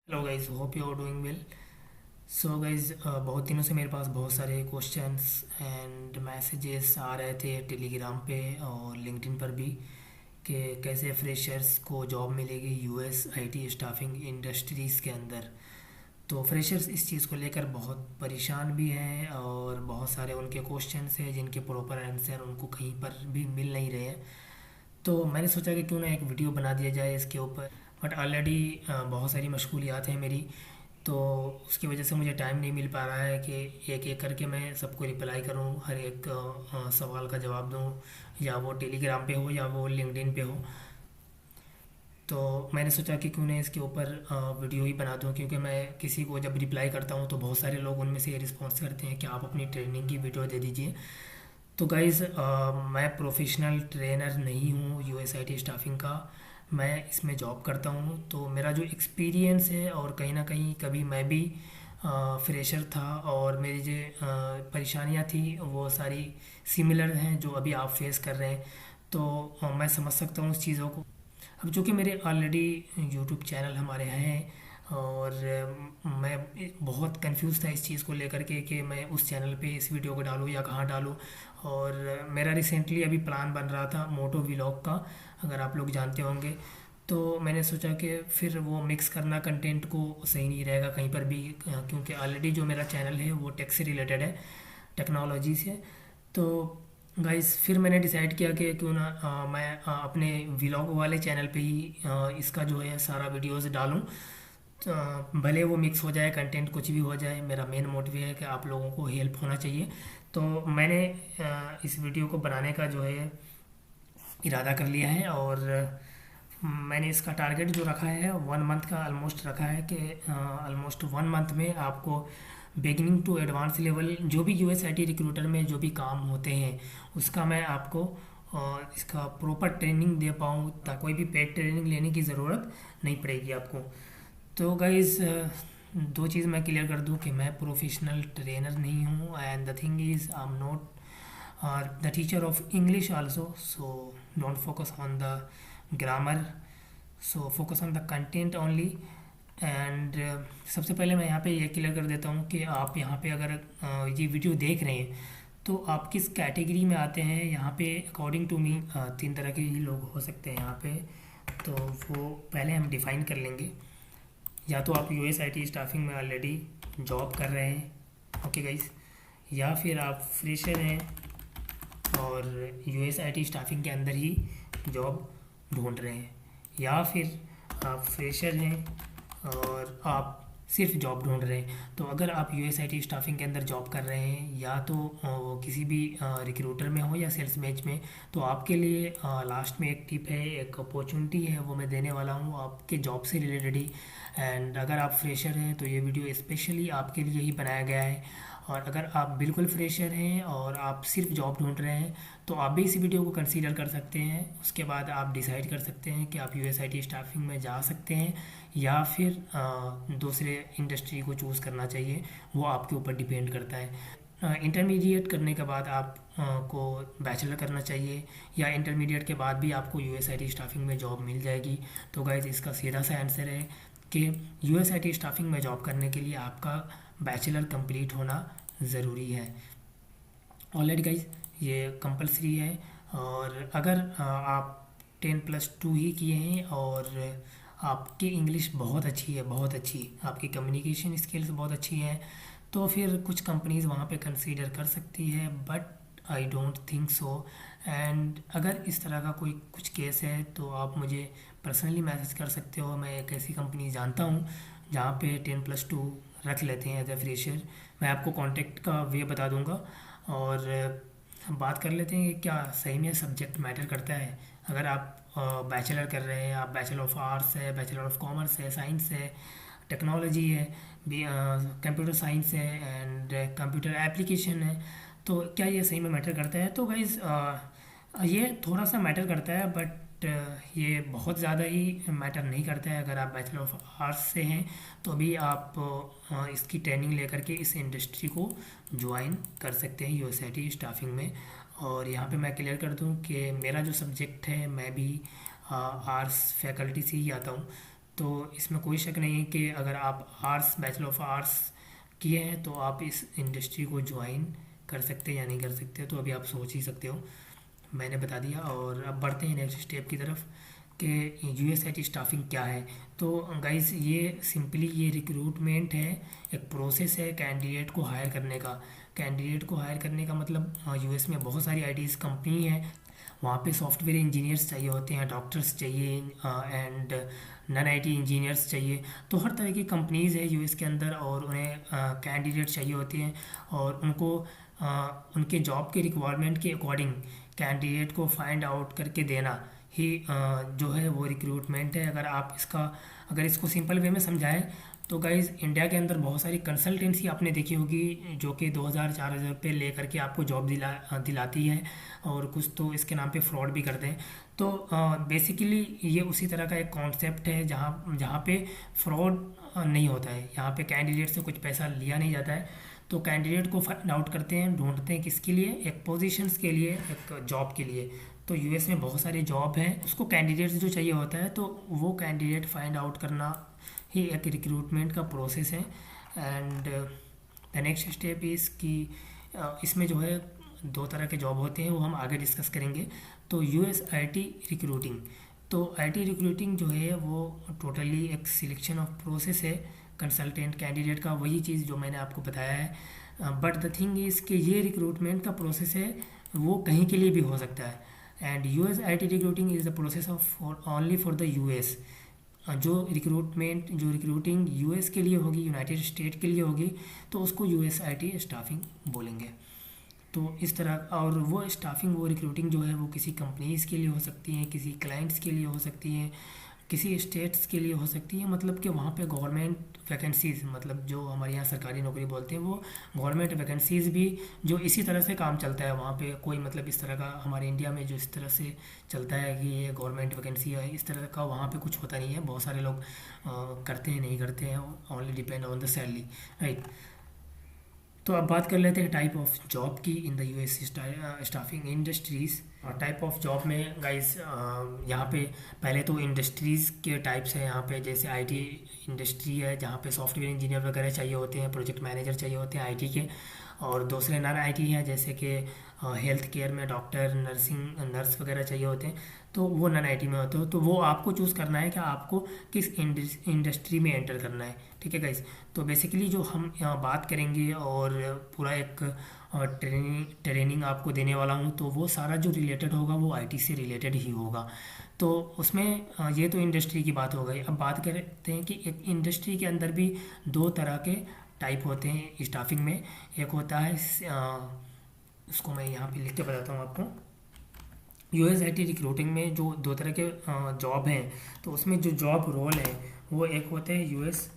Hello guys, hope you are doing well. So guys, बहुत दिनों से मेरे पास बहुत सारे क्वेश्चंस एंड मैसेजेस आ रहे थे टेलीग्राम पे और लिंक्डइन पर भी कि कैसे फ्रेशर्स को जॉब मिलेगी यूएस आईटी स्टाफिंग इंडस्ट्रीज़ के अंदर। तो फ्रेशर्स इस चीज़ को लेकर बहुत परेशान भी हैं और बहुत सारे उनके क्वेश्चंस हैं जिनके प्रॉपर आंसर उनको कहीं पर भी मिल नहीं रहे हैं। तो मैंने सोचा कि क्यों ना एक वीडियो बना दिया जाए इसके ऊपर। बट ऑलरेडी बहुत सारी मशगूलियात हैं मेरी, तो उसकी वजह से मुझे टाइम नहीं मिल पा रहा है कि एक एक करके मैं सबको रिप्लाई करूं, हर एक सवाल का जवाब दूं, या वो टेलीग्राम पे हो या वो लिंक्डइन पे हो। तो मैंने सोचा कि क्यों ना इसके ऊपर वीडियो ही बना दूं, क्योंकि मैं किसी को जब रिप्लाई करता हूं तो बहुत सारे लोग उनमें से रिस्पॉन्स करते हैं कि आप अपनी ट्रेनिंग की वीडियो दे दीजिए। तो गाइज़, मैं प्रोफेशनल ट्रेनर नहीं हूँ यूएस आईटी स्टाफिंग का। मैं इसमें जॉब करता हूँ, तो मेरा जो एक्सपीरियंस है और कहीं ना कहीं कभी मैं भी फ्रेशर था और मेरी जो परेशानियाँ थी वो सारी सिमिलर हैं जो अभी आप फेस कर रहे हैं। तो मैं समझ सकता हूँ उस चीज़ों को। अब चूँकि मेरे ऑलरेडी यूट्यूब चैनल हमारे हैं और मैं बहुत कंफ्यूज था इस चीज़ को लेकर के कि मैं उस चैनल पे इस वीडियो को डालूँ या कहाँ डालूँ। और मेरा रिसेंटली अभी प्लान बन रहा था मोटो व्लॉग का, अगर आप लोग जानते होंगे। तो मैंने सोचा कि फिर वो मिक्स करना कंटेंट को सही नहीं रहेगा कहीं पर भी, क्योंकि ऑलरेडी जो मेरा चैनल है वो टेक से रिलेटेड है, टेक्नोलॉजी से। तो गाइस, फिर मैंने डिसाइड किया कि क्यों ना मैं अपने व्लॉग वाले चैनल पे ही इसका जो है सारा वीडियोस डालूं। तो भले वो मिक्स हो जाए, कंटेंट कुछ भी हो जाए, मेरा मेन मोटिव है कि आप लोगों को हेल्प होना चाहिए। तो मैंने इस वीडियो को बनाने का जो है इरादा कर लिया है और मैंने इसका टारगेट जो रखा है 1 मंथ का ऑलमोस्ट रखा है कि ऑलमोस्ट 1 मंथ में आपको बिगिनिंग टू एडवांस लेवल जो भी यूएस आईटी रिक्रूटर में जो भी काम होते हैं उसका मैं आपको इसका प्रॉपर ट्रेनिंग दे पाऊँ, ताकि कोई भी पेड ट्रेनिंग लेने की ज़रूरत नहीं पड़ेगी आपको। तो गाइज़, दो चीज़ मैं क्लियर कर दूं कि मैं प्रोफेशनल ट्रेनर नहीं हूँ and the thing is I am not the teacher of English also, so don't focus on the grammar, so focus on the content only। And सबसे पहले मैं यहाँ पे ये क्लियर कर देता हूँ कि आप यहाँ पे अगर ये वीडियो देख रहे हैं तो आप किस कैटेगरी में आते हैं। यहाँ पे अकॉर्डिंग टू मी 3 तरह के ही लोग हो सकते हैं यहाँ पे। तो वो पहले हम डिफ़ाइन कर लेंगे। या तो आप यूएस आईटी स्टाफिंग में ऑलरेडी जॉब कर रहे हैं, ओके गाइस, या फिर आप फ्रेशर हैं और यूएस आईटी स्टाफिंग के अंदर ही जॉब ढूंढ रहे हैं, या फिर आप फ्रेशर हैं और आप सिर्फ जॉब ढूंढ रहे हैं। तो अगर आप यूएस आईटी स्टाफिंग के अंदर जॉब कर रहे हैं या तो वो किसी भी रिक्रूटर में हो या सेल्स मैच में, तो आपके लिए लास्ट में एक टिप है, एक अपॉर्चुनिटी है, वो मैं देने वाला हूँ आपके जॉब से रिलेटेड ही। एंड अगर आप फ्रेशर हैं तो ये वीडियो स्पेशली आपके लिए ही बनाया गया है। और अगर आप बिल्कुल फ्रेशर हैं और आप सिर्फ जॉब ढूंढ रहे हैं तो आप भी इस वीडियो को कंसीडर कर सकते हैं। उसके बाद आप डिसाइड कर सकते हैं कि आप यूएस आईटी स्टाफिंग में जा सकते हैं या फिर दूसरे इंडस्ट्री को चूज़ करना चाहिए, वो आपके ऊपर डिपेंड करता है। इंटरमीडिएट करने के बाद आप को बैचलर करना चाहिए, या इंटरमीडिएट के बाद भी आपको यूएस आईटी स्टाफिंग में जॉब मिल जाएगी। तो गाइज, इसका सीधा सा आंसर है कि यूएस आईटी स्टाफिंग में जॉब करने के लिए आपका बैचलर कंप्लीट होना ज़रूरी है। ऑलरेडी गाइज, ये कंपलसरी है। और अगर आप 10+2 ही किए हैं और आपकी इंग्लिश बहुत अच्छी है, बहुत अच्छी, आपकी कम्युनिकेशन स्किल्स बहुत अच्छी हैं, तो फिर कुछ कंपनीज़ वहाँ पे कंसीडर कर सकती है, but I don't think so. And अगर इस तरह का कोई कुछ केस है तो आप मुझे पर्सनली मैसेज कर सकते हो। मैं एक ऐसी कंपनी जानता हूँ जहाँ पे 10+2 रख लेते हैं एज ए फ्रेशर। मैं आपको कॉन्टेक्ट का वे बता दूंगा। और बात कर लेते हैं कि क्या सही में सब्जेक्ट मैटर करता है। अगर आप बैचलर कर रहे हैं, आप बैचलर ऑफ आर्ट्स है, बैचलर ऑफ कॉमर्स है, साइंस है, टेक्नोलॉजी है, कंप्यूटर साइंस है एंड कंप्यूटर एप्लीकेशन है, तो क्या ये सही में मैटर करता है? तो गाइज़, ये थोड़ा सा मैटर करता है, बट ये बहुत ज़्यादा ही मैटर नहीं करता है। अगर आप बैचलर ऑफ आर्ट्स से हैं तो भी आप इसकी ट्रेनिंग लेकर के इस इंडस्ट्री को ज्वाइन कर सकते हैं यूएस आईटी स्टाफिंग में। और यहाँ पे मैं क्लियर कर दूँ कि मेरा जो सब्जेक्ट है, मैं भी आर्ट्स फैकल्टी से ही आता हूँ। तो इसमें कोई शक नहीं है कि अगर आप आर्ट्स, बैचलर ऑफ आर्ट्स किए हैं तो आप इस इंडस्ट्री को ज्वाइन कर सकते हैं या नहीं कर सकते, तो अभी आप सोच ही सकते हो, मैंने बता दिया। और अब बढ़ते हैं नेक्स्ट स्टेप की तरफ कि यूएसआईटी स्टाफिंग क्या है। तो गाइस ये सिंपली ये रिक्रूटमेंट है, एक प्रोसेस है कैंडिडेट को हायर करने का। कैंडिडेट को हायर करने का मतलब यूएस में बहुत सारी आईटीज़ कंपनी है, वहाँ पे सॉफ्टवेयर इंजीनियर्स चाहिए होते हैं, डॉक्टर्स चाहिए एंड नॉन आईटी इंजीनियर्स चाहिए। तो हर तरह की कंपनीज़ है यूएस के अंदर और उन्हें कैंडिडेट चाहिए होते हैं और उनको उनके जॉब के रिक्वायरमेंट के अकॉर्डिंग कैंडिडेट को फाइंड आउट करके देना ही जो है वो रिक्रूटमेंट है। अगर इसको सिंपल वे में समझाएं तो गाइज़ इंडिया के अंदर बहुत सारी कंसल्टेंसी आपने देखी होगी जो कि 2000-4000 रुपये ले करके आपको जॉब दिलाती है, और कुछ तो इसके नाम पे फ्रॉड भी करते हैं। तो बेसिकली ये उसी तरह का एक कॉन्सेप्ट है जहाँ जहाँ पे फ्रॉड नहीं होता है, यहाँ पे कैंडिडेट से कुछ पैसा लिया नहीं जाता है। तो कैंडिडेट को फाइंड आउट करते हैं, ढूंढते हैं किसके लिए, एक पोजीशंस के लिए, एक जॉब के लिए। तो यूएस में बहुत सारे जॉब हैं, उसको कैंडिडेट्स जो चाहिए होता है, तो वो कैंडिडेट फाइंड आउट करना ही एक रिक्रूटमेंट का प्रोसेस है। And the next step is कि इसमें जो है दो तरह के जॉब होते हैं, वो हम आगे डिस्कस करेंगे। तो यूएस आईटी रिक्रूटिंग, तो आईटी रिक्रूटिंग जो है वो टोटली एक सिलेक्शन ऑफ प्रोसेस है कंसल्टेंट कैंडिडेट का, वही चीज़ जो मैंने आपको बताया है। बट द थिंग इज़ कि ये रिक्रूटमेंट का प्रोसेस है वो कहीं के लिए भी हो सकता है। And US IT recruiting is the process of only for the US. जो रिक्रूटिंग यूएस के लिए होगी, यूनाइटेड स्टेट के लिए होगी, तो उसको यूएस आईटी स्टाफिंग बोलेंगे। तो इस तरह, और वो स्टाफिंग, वो रिक्रूटिंग जो है वो किसी कंपनीज़ के लिए हो सकती है, किसी क्लाइंट्स के लिए हो सकती है, किसी स्टेट्स के लिए हो सकती है। मतलब कि वहाँ पे गवर्नमेंट वैकेंसीज़, मतलब जो हमारे यहाँ सरकारी नौकरी बोलते हैं, वो गवर्नमेंट वैकेंसीज़ भी जो इसी तरह से काम चलता है वहाँ पे। कोई मतलब इस तरह का हमारे इंडिया में जो इस तरह से चलता है कि ये गवर्नमेंट वैकेंसी है, इस तरह का वहाँ पे कुछ होता नहीं है। बहुत सारे लोग करते हैं, नहीं करते हैं, only depend on the salary, right. तो अब बात कर लेते हैं टाइप ऑफ जॉब की in the US staffing industries. Type of job में गाइस यहाँ पे पहले तो इंडस्ट्रीज़ के टाइप्स हैं यहाँ पे, जैसे आईटी इंडस्ट्री है जहाँ पे सॉफ्टवेयर इंजीनियर वगैरह चाहिए होते हैं, प्रोजेक्ट मैनेजर चाहिए होते हैं आईटी के। और दूसरे नॉन आईटी हैं जैसे कि हेल्थ केयर में डॉक्टर, नर्स वगैरह चाहिए होते हैं, तो वो नॉन आईटी में होते हो। तो वो आपको चूज़ करना है कि आपको किस इंडस्ट्री में एंटर करना है, ठीक है गाइस। तो बेसिकली जो हम यहाँ बात करेंगे और पूरा एक ट्रेनिंग आपको देने वाला हूँ, तो वो सारा जो रिलेटेड होगा वो आईटी से रिलेटेड ही होगा। तो उसमें ये तो इंडस्ट्री की बात हो गई। अब बात करते हैं कि एक इंडस्ट्री के अंदर भी दो तरह के टाइप होते हैं स्टाफिंग में। एक होता है उसको मैं यहाँ पे लिख के बताता हूँ आपको। यूएस आईटी रिक्रूटिंग में जो दो तरह के जॉब हैं, तो उसमें जो जॉब रोल है वो एक होते हैं यूएस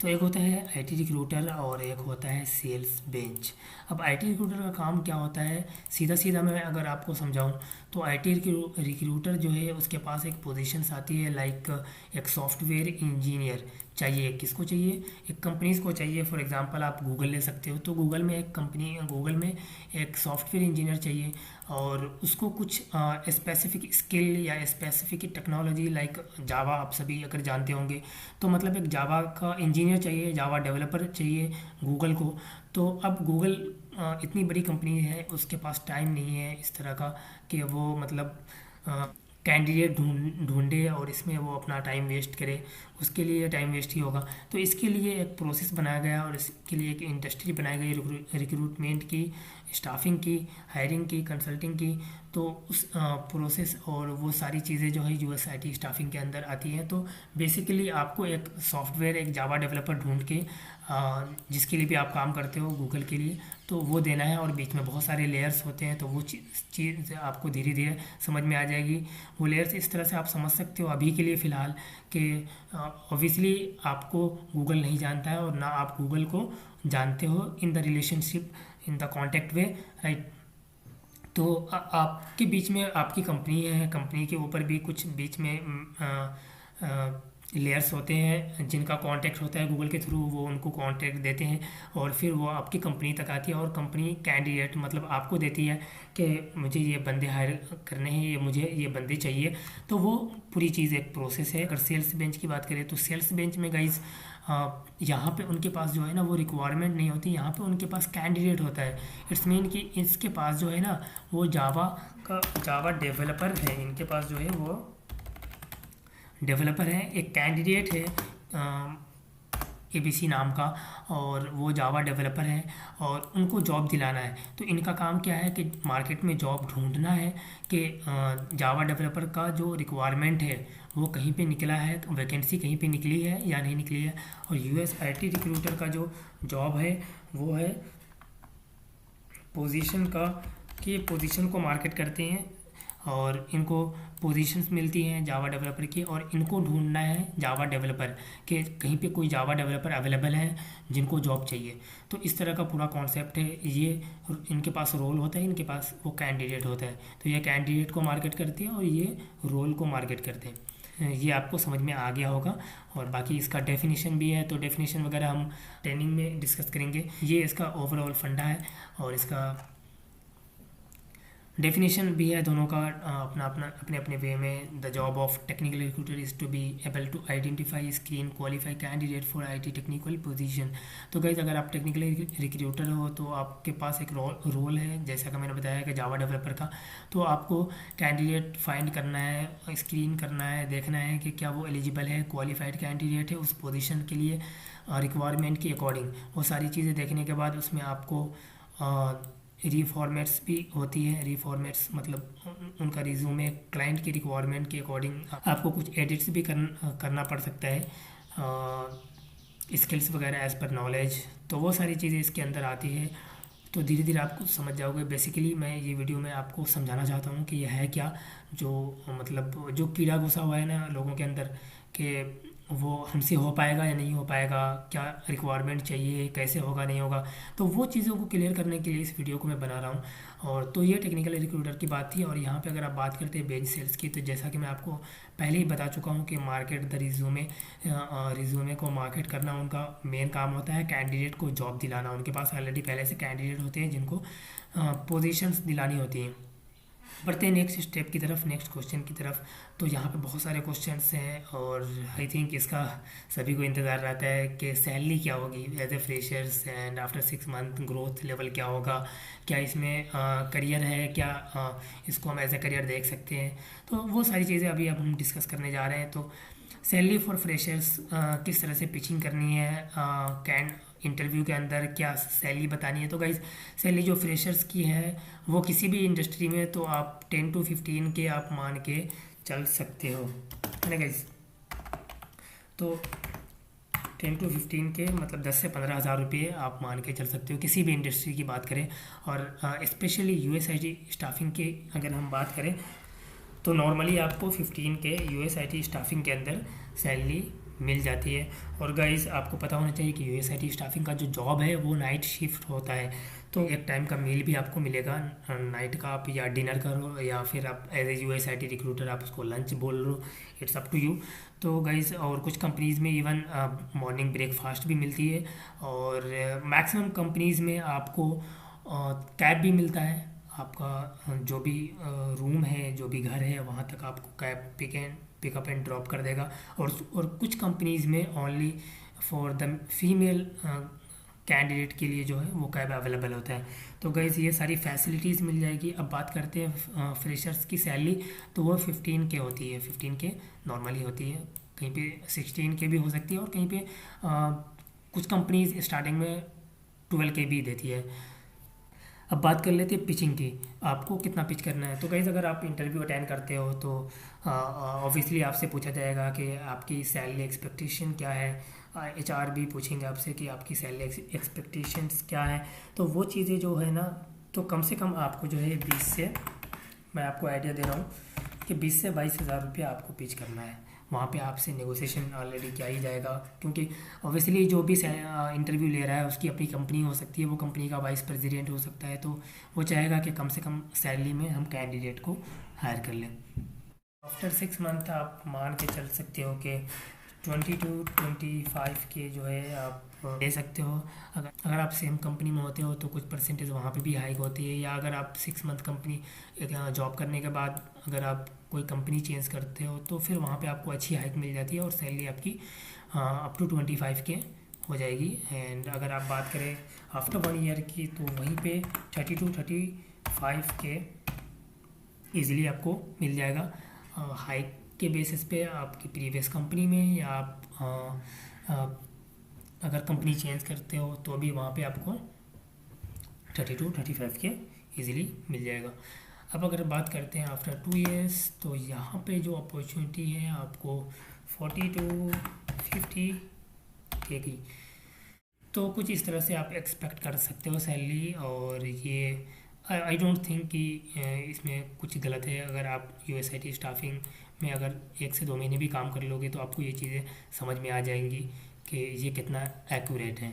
तो एक होता है आईटी रिक्रूटर और एक होता है सेल्स बेंच। अब आईटी रिक्रूटर का काम क्या होता है, सीधा सीधा मैं अगर आपको समझाऊं तो आईटी रिक्रूटर जो है उसके पास एक पोजीशंस आती है, लाइक एक सॉफ्टवेयर इंजीनियर चाहिए। किसको चाहिए? एक कंपनीज को चाहिए। फॉर एग्जांपल आप गूगल ले सकते हो, तो गूगल में एक सॉफ्टवेयर इंजीनियर चाहिए और उसको कुछ स्पेसिफिक स्किल या स्पेसिफिक टेक्नोलॉजी लाइक जावा, आप सभी अगर जानते होंगे, तो मतलब एक जावा का इंजीनियर चाहिए, जावा डेवलपर चाहिए गूगल को। तो अब गूगल इतनी बड़ी कंपनी है, उसके पास टाइम नहीं है इस तरह का कि वो मतलब कैंडिडेट ढूंढे और इसमें वो अपना टाइम वेस्ट करे, उसके लिए टाइम वेस्ट ही होगा। तो इसके लिए एक प्रोसेस बनाया गया और इसके लिए एक इंडस्ट्री बनाई गई रिक्रूटमेंट की, स्टाफिंग की, हायरिंग की, कंसल्टिंग की। तो उस प्रोसेस और वो सारी चीज़ें जो है यूएस आईटी स्टाफिंग के अंदर आती हैं। तो बेसिकली आपको एक सॉफ्टवेयर, एक जावा डेवलपर ढूंढ के जिसके लिए भी आप काम करते हो गूगल के लिए, तो वो देना है। और बीच में बहुत सारे लेयर्स होते हैं, तो वो चीज़ आपको धीरे धीरे समझ में आ जाएगी। वो लेयर्स इस तरह से आप समझ सकते हो अभी के लिए फ़िलहाल कि ऑब्वियसली आपको गूगल नहीं जानता है और ना आप गूगल को जानते हो in the relationship, in the contact way, right. तो आपके बीच में आपकी कंपनी है, कंपनी के ऊपर भी कुछ बीच में लेयर्स होते हैं जिनका कांटेक्ट होता है गूगल के थ्रू, वो उनको कांटेक्ट देते हैं और फिर वो आपकी कंपनी तक आती है और कंपनी कैंडिडेट मतलब आपको देती है कि मुझे ये बंदे हायर करने हैं, ये मुझे ये बंदे चाहिए। तो वो पूरी चीज़ एक प्रोसेस है। अगर सेल्स बेंच की बात करें तो सेल्स बेंच में गाइज यहाँ पे उनके पास जो है ना वो रिक्वायरमेंट नहीं होती, यहाँ पे उनके पास कैंडिडेट होता है। इट्स मीन कि इसके पास जो है ना वो जावा डेवलपर है, इनके पास जो है वो डेवलपर है, एक कैंडिडेट है ABC नाम का, और वो जावा डेवलपर है और उनको जॉब दिलाना है। तो इनका काम क्या है कि मार्केट में जॉब ढूंढना है कि जावा डेवलपर का जो रिक्वायरमेंट है वो कहीं पे निकला है, वैकेंसी कहीं पे निकली है या नहीं निकली है। और US IT रिक्रूटर का जो जॉब है वो है पोजीशन का, कि पोजीशन को मार्केट करते हैं और इनको पोजीशंस मिलती हैं जावा डेवलपर की, और इनको ढूंढना है जावा डेवलपर कि कहीं पे कोई जावा डेवलपर अवेलेबल है जिनको जॉब चाहिए। तो इस तरह का पूरा कॉन्सेप्ट है ये। इनके पास रोल होता है, इनके पास वो कैंडिडेट होता है। तो ये कैंडिडेट को मार्केट करते हैं और ये रोल को मार्केट करते हैं। ये आपको समझ में आ गया होगा। और बाकी इसका डेफिनेशन भी है, तो डेफिनेशन वगैरह हम ट्रेनिंग में डिस्कस करेंगे। ये इसका ओवरऑल फंडा है और इसका डेफिनेशन भी है दोनों का अपना अपना अपने अपने वे में। The job of technical recruiter is to be able to identify screen qualify candidate for IT technical position. तो गाइस अगर आप टेक्निकल रिक्रूटर हो तो आपके पास एक रोल है, जैसा कि मैंने बताया कि जावा डेवलपर का। तो आपको कैंडिडेट फाइंड करना है, स्क्रीन करना है, देखना है कि क्या वो एलिजिबल है, क्वालिफाइड कैंडिडेट है उस पोजीशन के लिए रिक्वायरमेंट के अकॉर्डिंग। वो सारी चीज़ें देखने के बाद उसमें आपको रीफॉर्मेट्स भी होती है। रीफॉर्मेट्स मतलब उनका रिज्यूमे क्लाइंट की रिक्वायरमेंट के अकॉर्डिंग आपको कुछ एडिट्स भी करना पड़ सकता है, स्किल्स वगैरह एज़ पर नॉलेज। तो वो सारी चीज़ें इसके अंदर आती है। तो धीरे धीरे आपको समझ जाओगे। बेसिकली मैं ये वीडियो में आपको समझाना चाहता हूँ कि यह है क्या, जो मतलब जो कीड़ा घुसा हुआ है ना लोगों के अंदर, कि वो हमसे हो पाएगा या नहीं हो पाएगा, क्या रिक्वायरमेंट चाहिए, कैसे होगा नहीं होगा। तो वो चीज़ों को क्लियर करने के लिए इस वीडियो को मैं बना रहा हूँ। और तो ये टेक्निकल रिक्रूटर की बात थी। और यहाँ पे अगर आप बात करते हैं बेंच सेल्स की, तो जैसा कि मैं आपको पहले ही बता चुका हूँ कि मार्केट द रिज्यूमे को मार्केट करना उनका मेन काम होता है। कैंडिडेट को जॉब दिलाना, उनके पास ऑलरेडी पहले से कैंडिडेट होते हैं जिनको पोजीशंस दिलानी होती हैं। बढ़ते हैं नेक्स्ट स्टेप की तरफ, नेक्स्ट क्वेश्चन की तरफ। तो यहाँ पे बहुत सारे क्वेश्चंस हैं और आई थिंक इसका सभी को इंतज़ार रहता है कि सैलरी क्या होगी as a freshers, and after 6 month growth level क्या होगा, क्या इसमें करियर है, क्या इसको हम एज ए करियर देख सकते हैं। तो वो सारी चीज़ें अभी अब हम डिस्कस करने जा रहे हैं। तो सैलरी फॉर फ्रेशर्स किस तरह से पिचिंग करनी है, कैन इंटरव्यू के अंदर क्या सैलरी बतानी है। तो गाइज सैलरी जो फ्रेशर्स की है वो किसी भी इंडस्ट्री में तो आप 10 to 15 के आप मान के चल सकते हो, है ना गाइज। तो 10 to 15 के मतलब 10 से 15 हज़ार रुपये आप मान के चल सकते हो किसी भी इंडस्ट्री की बात करें। और स्पेशली USIT स्टाफिंग की अगर हम बात करें तो नॉर्मली आपको 15 के USIT स्टाफिंग के अंदर सैलरी मिल जाती है। और गाइस आपको पता होना चाहिए कि USIT स्टाफिंग का जो जॉब है वो नाइट शिफ्ट होता है। तो एक टाइम का मील भी आपको मिलेगा नाइट का, आप या डिनर करो या फिर आप एज ए USIT रिक्रूटर आप उसको लंच बोल लो, इट्स अप टू यू। तो गाइस और कुछ कंपनीज़ में इवन मॉर्निंग ब्रेकफास्ट भी मिलती है, और मैक्सिमम कंपनीज़ में आपको कैब भी मिलता है। आपका जो भी रूम है, जो भी घर है, वहाँ तक आपको कैब पिकअप एंड ड्रॉप कर देगा। और कुछ कंपनीज़ में only for the female candidate के लिए जो है वो कैब अवेलेबल होता है। तो गाइस ये सारी फैसिलिटीज़ मिल जाएगी। अब बात करते हैं फ्रेशर्स की सैलरी, तो वो 15 के होती है, 15 के नॉर्मली होती है, कहीं पे 16 के भी हो सकती है, और कहीं पे कुछ कंपनीज स्टार्टिंग में 12 के भी देती है। अब बात कर लेते हैं पिचिंग की, आपको कितना पिच करना है। तो गाइस अगर आप इंटरव्यू अटेंड करते हो तो ऑब्वियसली आपसे पूछा जाएगा कि आपकी सैलरी एक्सपेक्टेशन क्या है। HR भी पूछेंगे आपसे कि आपकी सैलरी एक्सपेक्टेशंस क्या है। तो वो चीज़ें जो है ना, तो कम से कम आपको जो है 20 से, मैं आपको आइडिया दे रहा हूँ कि 20 से 22 हज़ार रुपये आपको पिच करना है। वहाँ पे आपसे नेगोशिएशन ऑलरेडी किया ही जाएगा, क्योंकि ऑब्वियसली जो भी इंटरव्यू ले रहा है उसकी अपनी कंपनी हो सकती है, वो कंपनी का वाइस प्रेसिडेंट हो सकता है। तो वो चाहेगा कि कम से कम सैलरी में हम कैंडिडेट को हायर कर लें। आफ्टर 6 मंथ आप मान के चल सकते हो कि 22-25 के जो है आप ले सकते हो। अगर आप सेम कंपनी में होते हो तो कुछ परसेंटेज वहाँ पे भी हाइक होती है, या अगर आप 6 मंथ कंपनी जॉब करने के बाद अगर आप कोई कंपनी चेंज करते हो तो फिर वहाँ पे आपको अच्छी हाइक मिल जाती है और सैलरी आपकी अप टू 25 के हो जाएगी। एंड अगर आप बात करें आफ्टर 1 ईयर की तो वहीं पे 30-35 के ईज़िली आपको मिल जाएगा हाइक के बेसिस पे आपकी प्रीवियस कंपनी में, या आप अगर कंपनी चेंज करते हो तो भी वहाँ पे आपको 32-35 के ईज़िली मिल जाएगा। अब अगर बात करते हैं आफ्टर 2 ईयर्स तो यहाँ पे जो अपॉर्चुनिटी है आपको 40-50 के की, तो कुछ इस तरह से आप एक्सपेक्ट कर सकते हो सैलरी। और ये आई डोंट थिंक कि इसमें कुछ गलत है। अगर आप यूएसआईटी स्टाफिंग में अगर 1 से 2 महीने भी काम कर लोगे तो आपको ये चीज़ें समझ में आ जाएंगी कि ये कितना एक्यूरेट है।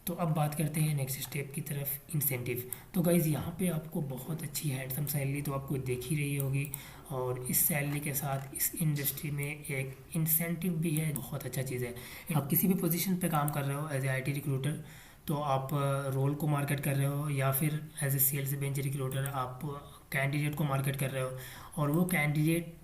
तो अब बात करते हैं नेक्स्ट स्टेप की तरफ, इंसेंटिव। तो गाइज़ यहाँ पे आपको बहुत अच्छी हैंडसम सैलरी तो आपको देख ही रही होगी, और इस सैलरी के साथ इस इंडस्ट्री में एक इंसेंटिव भी है, बहुत अच्छा चीज़ है। आप किसी भी पोजीशन पे काम कर रहे हो एज ए आईटी रिक्रूटर तो आप रोल को मार्केट कर रहे हो, या फिर as a sales bench recruiter आप कैंडिडेट को मार्केट कर रहे हो, और वो कैंडिडेट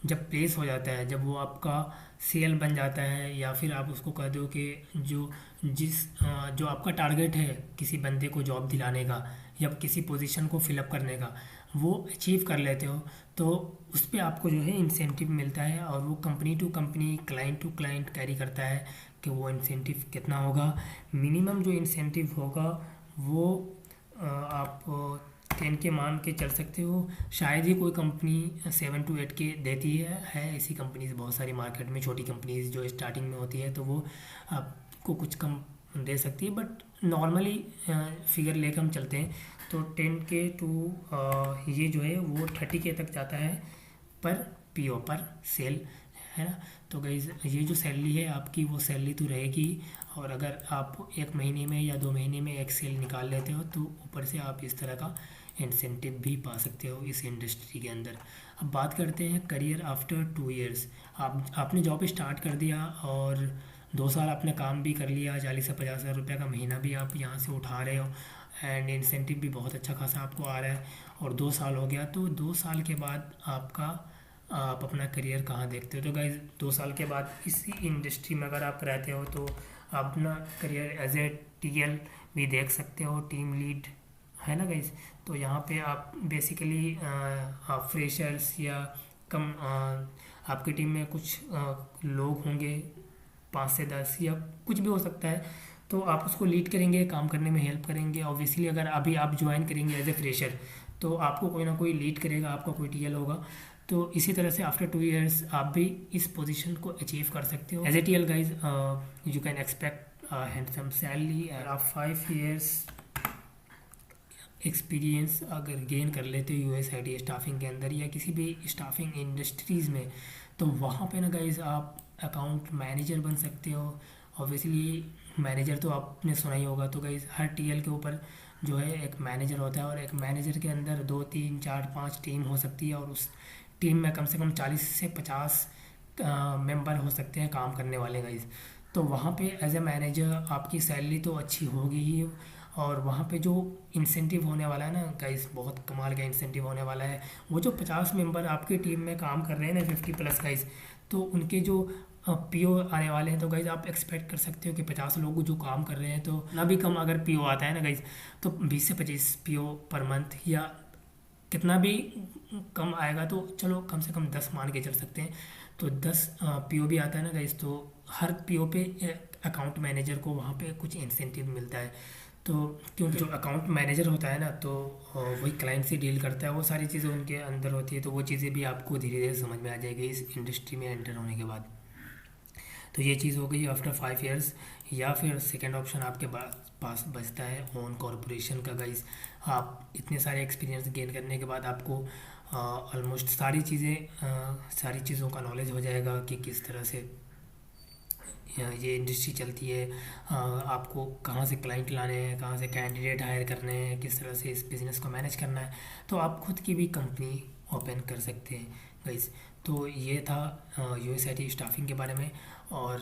जब प्लेस हो जाता है, जब वो आपका सेल बन जाता है, या फिर आप उसको कह दो कि जो आपका टारगेट है किसी बंदे को जॉब दिलाने का या किसी पोजीशन को फिलअप करने का, वो अचीव कर लेते हो तो उस पर आपको जो है इंसेंटिव मिलता है, और वो company to company, client to client carry करता है कि वो इंसेंटिव कितना होगा। मिनिमम जो इंसेंटिव होगा वो आप 10 के मान के चल सकते हो। शायद ही कोई कंपनी 7 to 8 के देती है ऐसी कंपनीज बहुत सारी मार्केट में, छोटी कंपनीज जो स्टार्टिंग में होती है तो वो आपको कुछ कम दे सकती है, बट नॉर्मली फिगर लेकर हम चलते हैं तो 10 के टू ये जो है वो 30 के तक जाता है पर पीओ पर सेल, है ना। तो गाइज ये जो सैलरी है आपकी वो सैलरी तो रहेगी, और अगर आप 1 महीने में या 2 महीने में एक सेल निकाल लेते हो तो ऊपर से आप इस तरह का इंसेंटिव भी पा सकते हो इस इंडस्ट्री के अंदर। अब बात करते हैं करियर आफ्टर 2 ईयर्स। आपने जॉब स्टार्ट कर दिया और 2 साल आपने काम भी कर लिया, 40 से 50 हज़ार रुपये का महीना भी आप यहाँ से उठा रहे हो, एंड इंसेंटिव भी बहुत अच्छा खासा आपको आ रहा है, और 2 साल हो गया। तो 2 साल के बाद आप अपना करियर कहाँ देखते हो? तो गाइज 2 साल के बाद इसी इंडस्ट्री में अगर आप रहते हो तो आप अपना करियर एज ए टीएल भी देख सकते हो, टीम लीड, है ना गाइज। तो यहाँ पे आप बेसिकली आप फ्रेशर्स या कम आपकी टीम में कुछ लोग होंगे 5 से 10 या कुछ भी हो सकता है, तो आप उसको लीड करेंगे, काम करने में हेल्प करेंगे। ऑब्वियसली अगर अभी आप ज्वाइन करेंगे एज ए फ्रेशर तो आपको कोई ना कोई लीड करेगा, आपका कोई टीएल होगा। तो इसी तरह से आफ्टर 2 ईयर्स आप भी इस पोजीशन को अचीव कर सकते हो as a TL guys. You can expect handsome salary. आप 5 ईयर्स एक्सपीरियंस अगर गेन कर लेते हो यूएसआईटी स्टाफिंग के अंदर या किसी भी स्टाफिंग इंडस्ट्रीज़ में, तो वहाँ पे ना गाइज आप अकाउंट मैनेजर बन सकते हो। ऑब्वियसली मैनेजर तो आपने सुना ही होगा। तो गाइज हर टीएल के ऊपर जो है एक मैनेजर होता है, और एक मैनेजर के अंदर 2, 3, 4, 5 टीम हो सकती है, और उस टीम में कम से कम 40 से 50 मेंबर हो सकते हैं काम करने वाले गाइज। तो वहाँ पे एज ए मैनेजर आपकी सैलरी तो अच्छी होगी ही, और वहाँ पे जो इंसेंटिव होने वाला है ना गाइस, बहुत कमाल का इंसेंटिव होने वाला है। वो जो 50 मेंबर आपकी टीम में काम कर रहे हैं ना 50+ गाइस, तो उनके जो पीओ आने वाले हैं, तो गाइज आप एक्सपेक्ट कर सकते हो कि 50 लोग जो काम कर रहे हैं, तो ना भी कम अगर पीओ आता है ना गाइज तो 20 से 25 पीओ पर मंथ, या कितना भी कम आएगा तो चलो कम से कम 10 मान के चल सकते हैं। तो 10 पीओ भी आता है ना गाइज, तो हर पीओ पे अकाउंट मैनेजर को वहाँ पे कुछ इंसेंटिव मिलता है। तो क्योंकि जो अकाउंट मैनेजर होता है ना तो वही क्लाइंट से डील करता है, वो सारी चीज़ें उनके अंदर होती है, तो वो चीज़ें भी आपको धीरे धीरे समझ में आ जाएगी इस इंडस्ट्री में एंटर होने के बाद। तो ये चीज़ हो गई आफ्टर 5 ईयर्स। या फिर सेकेंड ऑप्शन आपके पास बचता है ओन कॉरपोरेशन का गाइस। आप इतने सारे एक्सपीरियंस गेन करने के बाद आपको ऑलमोस्ट सारी चीज़ों का नॉलेज हो जाएगा कि किस तरह से ये इंडस्ट्री चलती है, आपको कहाँ से क्लाइंट लाने हैं, कहाँ से कैंडिडेट हायर करने हैं, किस तरह से इस बिज़नेस को मैनेज करना है। तो आप खुद की भी कंपनी ओपन कर सकते हैं गाइस। तो ये था यूएसआईटी स्टाफिंग के बारे में। और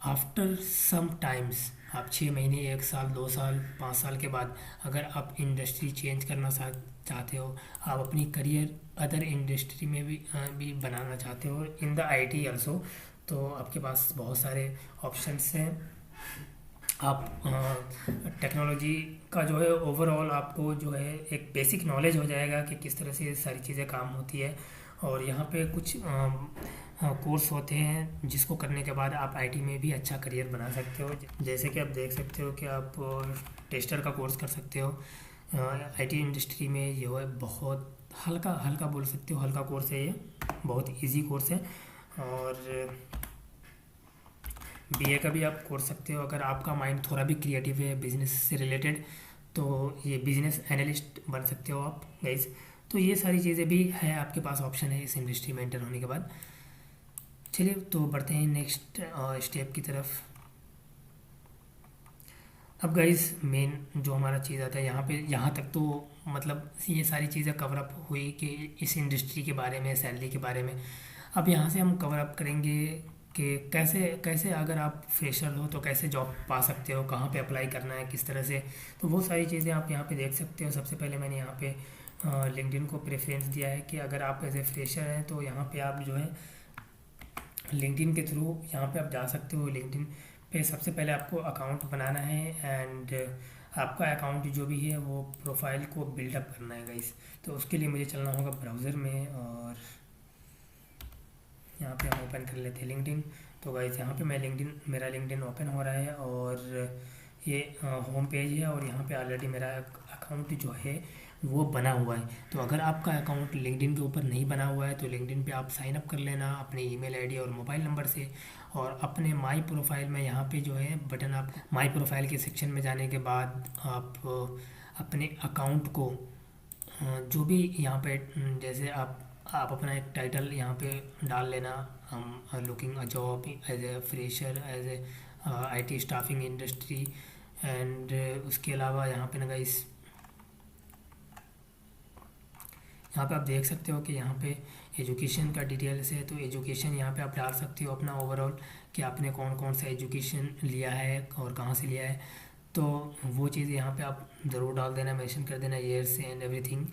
आफ्टर सम टाइम्स, आप 6 महीने, 1 साल, 2 साल, 5 साल के बाद अगर आप इंडस्ट्री चेंज करना चाहते हो, आप अपनी करियर अदर इंडस्ट्री में भी बनाना चाहते हो इन द आईटी आल्सो, तो आपके पास बहुत सारे ऑप्शंस हैं। आप टेक्नोलॉजी का जो है ओवरऑल आपको जो है एक बेसिक नॉलेज हो जाएगा कि किस तरह से ये सारी चीज़ें काम होती है। और यहाँ पे कुछ कोर्स होते हैं जिसको करने के बाद आप आईटी में भी अच्छा करियर बना सकते हो। जैसे कि आप देख सकते हो कि आप टेस्टर का कोर्स कर सकते हो। आईटी इंडस्ट्री में ये है बहुत हल्का हल्का बोल सकते हो, हल्का कोर्स है ये, बहुत इजी कोर्स है। और बीए का भी आप कर सकते हो अगर आपका माइंड थोड़ा भी क्रिएटिव है बिजनेस से रिलेटेड, तो ये बिजनेस एनालिस्ट बन सकते हो आप गाइज। तो ये सारी चीज़ें भी है, आपके पास ऑप्शन है इस इंडस्ट्री में एंटर होने के बाद। चलिए तो बढ़ते हैं नेक्स्ट स्टेप की तरफ। अब गाइज मेन जो हमारा चीज़ आता है यहाँ पे, यहाँ तक तो मतलब ये सारी चीज़ें कवर अप हुई कि इस इंडस्ट्री के बारे में, सैलरी के बारे में। अब यहाँ से हम कवर अप करेंगे कि कैसे कैसे अगर आप फ्रेशर हो तो कैसे जॉब पा सकते हो, कहाँ पे अप्लाई करना है, किस तरह से। तो वो सारी चीज़ें आप यहाँ पे देख सकते हो। सबसे पहले मैंने यहाँ पे लिंक्डइन को प्रेफरेंस दिया है कि अगर आप एज ए फ्रेशर हैं तो यहाँ पे आप जो है लिंक्डइन के थ्रू यहाँ पे आप जा सकते हो। लिंक्डइन पे सबसे पहले आपको अकाउंट बनाना है एंड आपका अकाउंट जो भी है वो प्रोफाइल को बिल्डअप करना है गाइस। तो उसके लिए मुझे चलना होगा ब्राउज़र में, और यहाँ पे हम ओपन कर लेते हैं लिंक्डइन। तो गाइस यहाँ पे मेरा लिंक्डइन ओपन हो रहा है और ये होम पेज है, और यहाँ पे ऑलरेडी मेरा अकाउंट जो है वो बना हुआ है। तो अगर आपका अकाउंट लिंक्डइन के ऊपर नहीं बना हुआ है तो लिंक्डइन पे आप साइन अप कर लेना अपने ईमेल आईडी और मोबाइल नंबर से, और अपने माई प्रोफाइल में यहाँ पे जो है बटन, आप माई प्रोफाइल के सेक्शन में जाने के बाद आप अपने अकाउंट को जो भी यहाँ पे जैसे आप अपना एक टाइटल यहाँ पे डाल लेना, हम looking a job as a fresher, as a IT staffing industry. And उसके अलावा यहाँ पे ना गाइस, यहाँ पे आप देख सकते हो कि यहाँ पे एजुकेशन का डिटेल्स है। तो एजुकेशन यहाँ पे आप डाल सकते हो अपना ओवरऑल कि आपने कौन कौन सा एजुकेशन लिया है और कहाँ से लिया है। तो वो चीज़ यहाँ पे आप ज़रूर डाल देना, मेंशन कर देना ईयर्स एंड एवरीथिंग।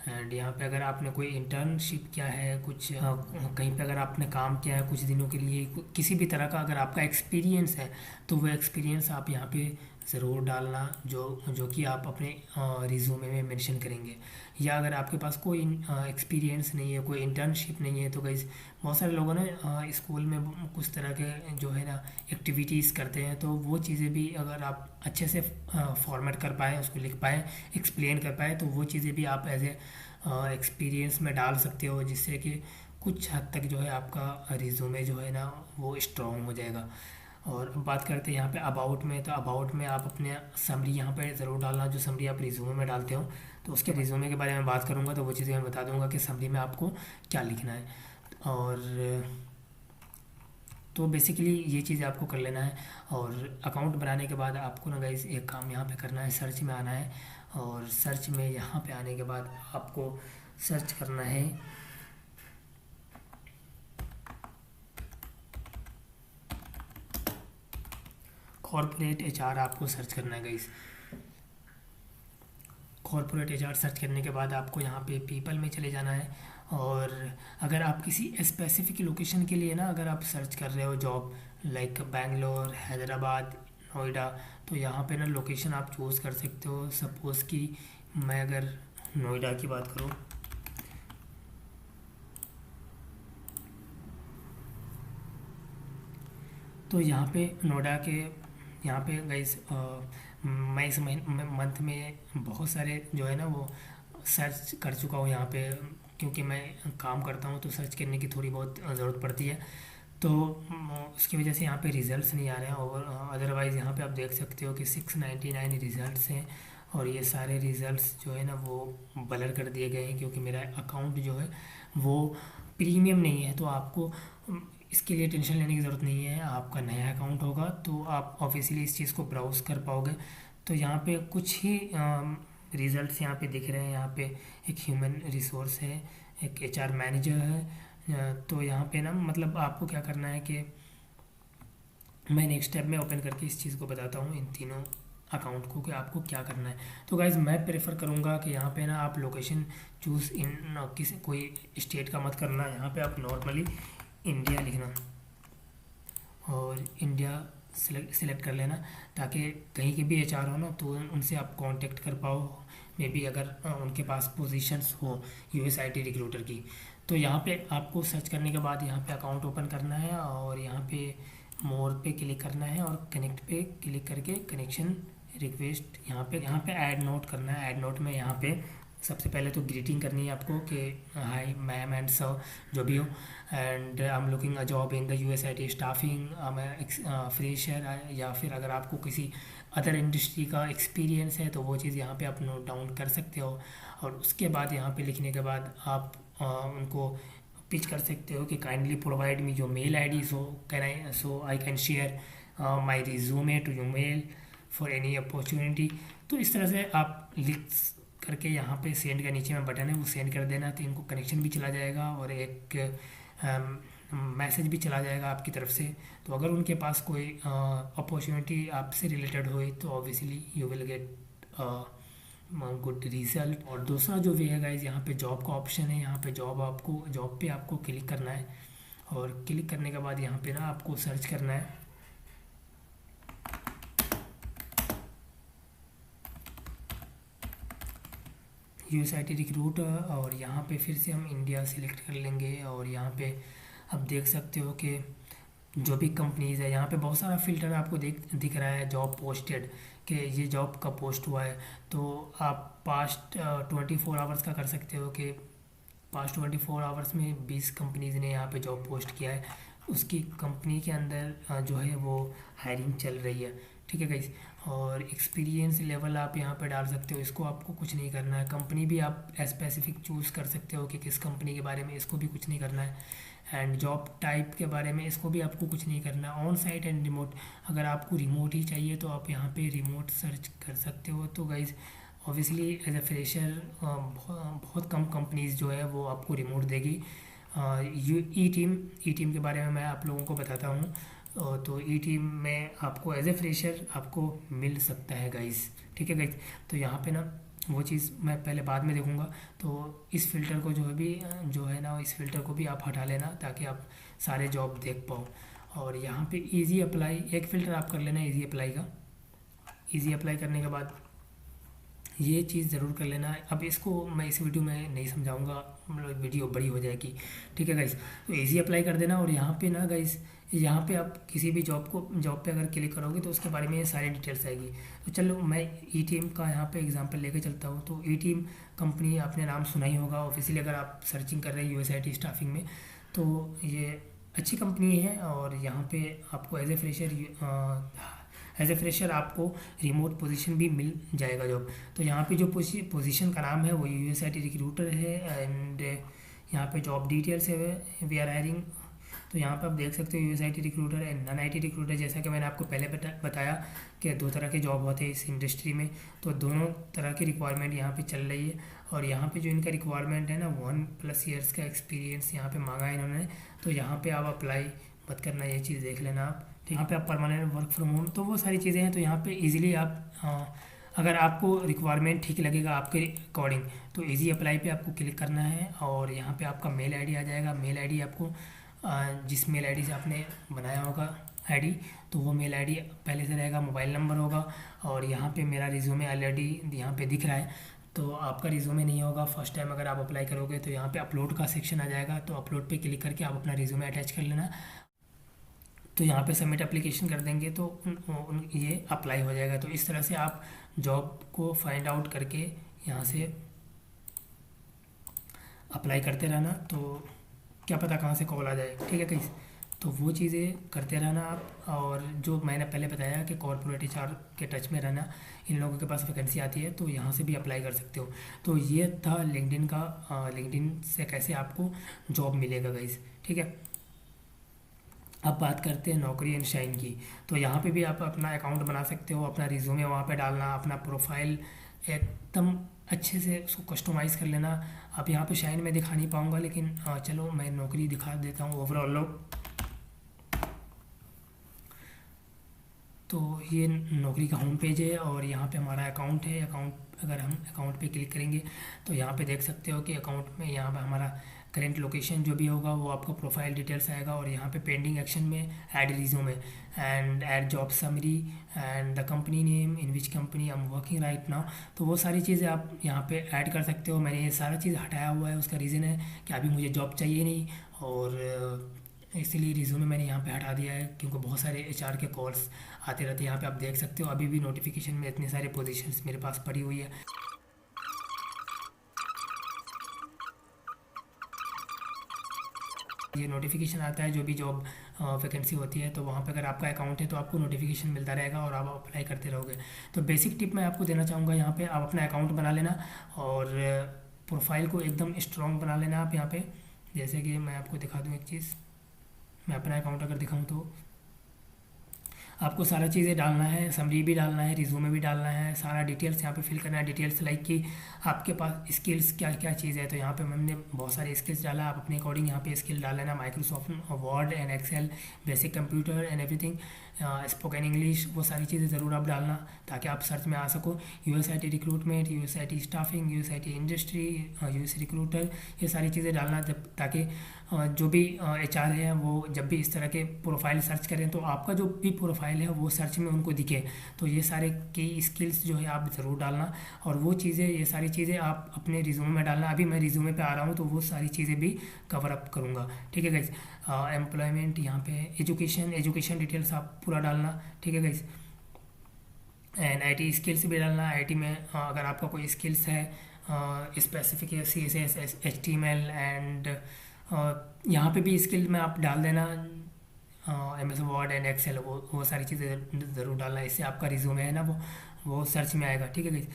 एंड यहाँ पे अगर आपने कोई इंटर्नशिप किया है, कुछ कहीं पे अगर आपने काम किया है कुछ दिनों के लिए, किसी भी तरह का अगर आपका एक्सपीरियंस है तो वो एक्सपीरियंस आप यहाँ पे ज़रूर डालना, जो कि आप अपने रिज्यूमे में मेंशन करेंगे। या अगर आपके पास कोई एक्सपीरियंस नहीं है, कोई इंटर्नशिप नहीं है, तो गाइस बहुत सारे लोगों ने स्कूल में कुछ तरह के जो है ना एक्टिविटीज़ करते हैं, तो वो चीज़ें भी अगर आप अच्छे से फॉर्मेट कर पाए, उसको लिख पाए, एक्सप्लेन कर पाए, तो वो चीज़ें भी आप एज ए एक्सपीरियंस में डाल सकते हो, जिससे कि कुछ हद तक जो है आपका रिज्यूमे जो है ना वो स्ट्रॉन्ग हो जाएगा। और बात करते हैं यहाँ पे अबाउट में, तो अबाउट में आप अपने समरी यहाँ पे ज़रूर डालना, जो समरी आप रिज्यूमे में डालते हो। तो उसके रिज्यूमे के बारे में बात करूँगा तो वो चीज़ें मैं बता दूँगा कि समरी में आपको क्या लिखना है। और तो बेसिकली ये चीज़ आपको कर लेना है। और अकाउंट बनाने के बाद आपको ना गाइस एक काम यहाँ पे करना है, सर्च में आना है। और सर्च में यहाँ पे आने के बाद आपको सर्च करना है कॉर्पोरेट एचआर, आपको सर्च करना है गाइस। कॉर्पोरेट एचआर सर्च करने के बाद आपको यहाँ पे पीपल में चले जाना है। और अगर आप किसी स्पेसिफिक लोकेशन के लिए ना अगर आप सर्च कर रहे हो जॉब, लाइक बैंगलोर, हैदराबाद, नोएडा, तो यहाँ पे ना लोकेशन आप चूज़ कर सकते हो। सपोज़ कि मैं अगर नोएडा की बात करूँ, तो यहाँ पे नोएडा के यहाँ पे गाइस मैं इस मंथ में बहुत सारे जो है ना वो सर्च कर चुका हूँ यहाँ पे, क्योंकि मैं काम करता हूँ तो सर्च करने की थोड़ी बहुत ज़रूरत पड़ती है। तो उसकी वजह से यहाँ पे रिज़ल्ट्स नहीं आ रहे हैं। और अदरवाइज़ यहाँ पे आप देख सकते हो कि 699 रिज़ल्ट्स हैं, और ये सारे रिज़ल्ट्स जो है ना वो ब्लर कर दिए गए हैं, क्योंकि मेरा अकाउंट जो है वो प्रीमियम नहीं है। तो आपको इसके लिए टेंशन लेने की ज़रूरत नहीं है। आपका नया अकाउंट होगा तो आप ऑफिशियली इस चीज़ को ब्राउज़ कर पाओगे। तो यहाँ पे कुछ ही रिजल्ट्स यहाँ पे दिख रहे हैं। यहाँ पे एक ह्यूमन रिसोर्स है, एक एचआर मैनेजर है। तो यहाँ पे ना मतलब आपको क्या करना है कि मैं नेक्स्ट स्टेप में ओपन करके इस चीज़ को बताता हूँ, इन तीनों अकाउंट को, कि आपको क्या करना है। तो गाइज़ मैं प्रेफर करूँगा कि यहाँ पे ना आप लोकेशन चूज़ इन किसी कोई स्टेट का मत करना। यहाँ पे आप नॉर्मली इंडिया लिखना और इंडिया सिलेक्ट कर लेना, ताकि कहीं के भी एचआर हो ना तो उनसे आप कांटेक्ट कर पाओ, मे बी अगर उनके पास पोजीशंस हो यूएस आईटी रिक्रूटर की। तो यहाँ पे आपको सर्च करने के बाद यहाँ पे अकाउंट ओपन करना है और यहाँ पे मोर पे क्लिक करना है और कनेक्ट पे क्लिक करके कनेक्शन रिक्वेस्ट यहाँ पे ऐड नोट करना है। ऐड नोट में यहाँ पे सबसे पहले तो ग्रीटिंग करनी है आपको कि हाय मैम एंड सर जो भी हो, and I am looking a job in the US I T staffing, fresher, या फिर अगर आपको किसी अदर इंडस्ट्री का एक्सपीरियंस है तो वो चीज़ यहाँ पे आप नोट डाउन कर सकते हो। और उसके बाद यहाँ पे लिखने के बाद आप उनको पिच कर सकते हो कि kindly provide me your mail I D so I can share my resume to your mail for any opportunity. तो इस तरह से आप लिख करके यहाँ पे सेंड का नीचे में बटन है वो सेंड कर देना, तो इनको कनेक्शन भी चला जाएगा और एक मैसेज भी चला जाएगा आपकी तरफ से। तो अगर उनके पास कोई अपॉर्चुनिटी आपसे रिलेटेड हो तो obviously you will get good result. और दूसरा जो वे है गाइज, यहाँ पे जॉब का ऑप्शन है। यहाँ पे जॉब पे आपको क्लिक करना है और क्लिक करने के बाद यहाँ पे ना आपको सर्च करना है यूएस आई टी रिक्रूटर, और यहाँ पे फिर से हम इंडिया सिलेक्ट कर लेंगे। और यहाँ पे आप देख सकते हो कि जो भी कंपनीज़ है यहाँ पे बहुत सारा फिल्टर आपको दिख रहा है जॉब पोस्टेड, कि ये जॉब का पोस्ट हुआ है। तो आप पास्ट 24 आवर्स का कर सकते हो कि पास्ट 24 आवर्स में 20 कंपनीज़ ने यहाँ पे जॉब पोस्ट किया है, उसकी कंपनी के अंदर जो है वो हायरिंग चल रही है। ठीक है गाइस। और एक्सपीरियंस लेवल आप यहाँ पे डाल सकते हो, इसको आपको कुछ नहीं करना है। कंपनी भी आप स्पेसिफिक चूज़ कर सकते हो कि किस कंपनी के बारे में, इसको भी कुछ नहीं करना है। एंड जॉब टाइप के बारे में इसको भी आपको कुछ नहीं करना है। ऑन साइट एंड रिमोट, अगर आपको रिमोट ही चाहिए तो आप यहाँ पे रिमोट सर्च कर सकते हो। तो guys obviously as a fresher बहुत कम कंपनीज़ जो है वो आपको रिमोट देगी। ई टीम के बारे में मैं आप लोगों को बताता हूँ। तो ई टीम में आपको एज ए फ्रेशर आपको मिल सकता है गाइस। ठीक है गाइस। तो यहाँ पे ना वो चीज़ मैं पहले बाद में देखूँगा। तो इस फ़िल्टर को जो है ना इस फ़िल्टर को भी आप हटा लेना, ताकि आप सारे जॉब देख पाओ। और यहाँ पे इजी अप्लाई एक फ़िल्टर आप कर लेना इजी अप्लाई का। इजी अप्लाई करने के बाद ये चीज़ ज़रूर कर लेना है। अब इसको मैं इस वीडियो में नहीं समझाऊंगा, मतलब वीडियो बड़ी हो जाएगी। ठीक है गाइस। तो इजी अप्लाई कर देना। और यहाँ पे ना गाइस, यहाँ पे आप किसी भी जॉब पे अगर क्लिक करोगे तो उसके बारे में ये सारी डिटेल्स आएगी। तो चलो मैं ई टीम का यहाँ पे एग्जांपल लेके चलता हूँ। तो ई टीम कंपनी आपने नाम सुना ही होगा ऑफिशियली, अगर आप सर्चिंग कर रहे हैं यूएस आईटी स्टाफिंग में। तो ये अच्छी कंपनी है और यहाँ पे आपको एज ए फ्रेशर आपको रिमोट पोजीशन भी मिल जाएगा जॉब। तो यहाँ पे जो पोजीशन का नाम है वो यूएस आईटी रिक्रूटर है। एंड यहाँ पे जॉब डिटेल्स है, वी आर हायरिंग। तो यहाँ पे आप देख सकते हो US IT recruiter and non IT recruiter. जैसा कि मैंने आपको पहले बताया कि दो तरह के जॉब होते हैं इस इंडस्ट्री में, तो दोनों तरह की रिक्वायरमेंट यहाँ पे चल रही है। और यहाँ पे जो इनका रिक्वायरमेंट है ना 1+ ईयर्स का एक्सपीरियंस यहाँ पे मांगा है इन्होंने। तो यहाँ पे आप अप्लाई मत करना, ये चीज़ देख लेना आप। ठीक, यहाँ पे आप परमानेंट वर्क फ्रॉम होम, तो वो सारी चीज़ें हैं। तो यहाँ पे इजीली आप अगर आपको रिक्वायरमेंट ठीक लगेगा आपके अकॉर्डिंग तो इजी अप्लाई पे आपको क्लिक करना है। और यहाँ पे आपका मेल आईडी आ जाएगा। मेल आईडी आपको जिस मेल आईडी से आपने बनाया होगा आईडी, तो वो मेल आईडी पहले से रहेगा, मोबाइल नंबर होगा। और यहाँ पे मेरा रिज्यूमे ऑलरेडी यहाँ पे दिख रहा है, तो आपका रिज्यूमे नहीं होगा। फर्स्ट टाइम अगर आप अप्लाई करोगे तो यहाँ पे अपलोड का सेक्शन आ जाएगा, तो अपलोड पे क्लिक करके आप अपना रिज्यूमे अटैच कर लेना। तो यहाँ पे सबमिट एप्लीकेशन कर देंगे तो ये अप्लाई हो जाएगा। तो इस तरह से आप जॉब को फाइंड आउट करके यहाँ से अप्लाई करते रहना, तो क्या पता कहाँ से कॉल आ जाए। ठीक है गाइस। तो वो चीज़ें करते रहना आप। और जो मैंने पहले बताया कि कॉर्पोरेट एचआर के टच में रहना, इन लोगों के पास वैकेंसी आती है तो यहाँ से भी अप्लाई कर सकते हो। तो ये था लिंक्डइन का, लिंक्डइन से कैसे आपको जॉब मिलेगा गाइस। ठीक है। अब बात करते हैं नौकरी एंड शाइन की। तो यहाँ पे भी आप अपना अकाउंट बना सकते हो, अपना रिज्यूमे वहाँ पे डालना, अपना प्रोफाइल एकदम अच्छे से उसको कस्टमाइज़ कर लेना। अब यहाँ पे शाइन में दिखा नहीं पाऊँगा, लेकिन चलो मैं नौकरी दिखा देता हूँ ओवरऑल लोग। तो ये नौकरी का होम पेज है और यहाँ पे हमारा अकाउंट है। अकाउंट, अगर हम अकाउंट पे क्लिक करेंगे तो यहाँ पे देख सकते हो कि अकाउंट में यहाँ पे हमारा करेंट लोकेशन जो भी होगा वो आपको प्रोफाइल डिटेल्स आएगा, और यहाँ पे पेंडिंग एक्शन में add resume and add job summary and the company name in which company I am working right now. तो वो सारी चीज़ें आप यहाँ पे ऐड कर सकते हो। मैंने ये सारा चीज़ हटाया हुआ है, उसका रीज़न है कि अभी मुझे जॉब चाहिए नहीं, और इसीलिए रिज्यूमे मैंने यहाँ पे हटा दिया है, क्योंकि बहुत सारे एचआर के कॉल्स आते रहते हैं। यहाँ पे आप देख सकते हो अभी भी नोटिफिकेशन में इतने सारे पोजीशंस मेरे पास पड़ी हुई है। ये नोटिफिकेशन आता है जो भी जॉब वैकेंसी होती है, तो वहाँ पे अगर आपका अकाउंट है तो आपको नोटिफिकेशन मिलता रहेगा और आप अप्लाई करते रहोगे। तो बेसिक टिप मैं आपको देना चाहूँगा, यहाँ पे आप अपना अकाउंट बना लेना और प्रोफाइल को एकदम स्ट्रॉन्ग बना लेना आप यहाँ पे। जैसे कि मैं आपको दिखा दूँ एक चीज़, मैं अपना अकाउंट अगर दिखाऊँ तो आपको सारा चीज़ें डालना है, समरी भी डालना है, रिज्यूमे भी डालना है, सारा डिटेल्स यहाँ पे फिल करना है। डिटेल्स लाइक कि आपके पास स्किल्स क्या क्या चीज़ है, तो यहाँ पे मैंने बहुत सारे स्किल्स डाला। आप अपने अकॉर्डिंग यहाँ पे स्किल डाल लेना, Microsoft Word and Excel, basic computer and everything, spoken English, वो सारी चीज़ें ज़रूर आप डालना ताकि आप सर्च में आ सको। US IT recruitment, US IT staffing, US IT industry, US recruiter, ये सारी चीज़ें डालना जब ताकि जो भी एचआर है वो जब भी इस तरह के प्रोफाइल सर्च करें तो आपका जो भी प्रोफाइल है वो सर्च में उनको दिखे। तो ये सारे की स्किल्स जो है आप ज़रूर डालना, और वो चीज़ें, ये सारी चीज़ें आप अपने रिज्यूमे में डालना। अभी मैं रिज्यूमे पे आ रहा हूँ तो वो सारी चीज़ें भी कवर अप करूँगा, ठीक है गाइज। एम्प्लॉयमेंट, यहाँ पे एजुकेशन डिटेल्स आप पूरा डालना, ठीक है गाइज। एंड आईटी स्किल्स भी डालना। आईटी में अगर आपका कोई स्किल्स है स्पेसिफिक CSS, HTML एंड यहाँ पे भी स्किल में आप डाल देना, MS वर्ड एंड एक्सेल, वो सारी चीज़ें ज़रूर डालना। इससे आपका रिज्यूमे है ना वो सर्च में आएगा, ठीक है गाइस।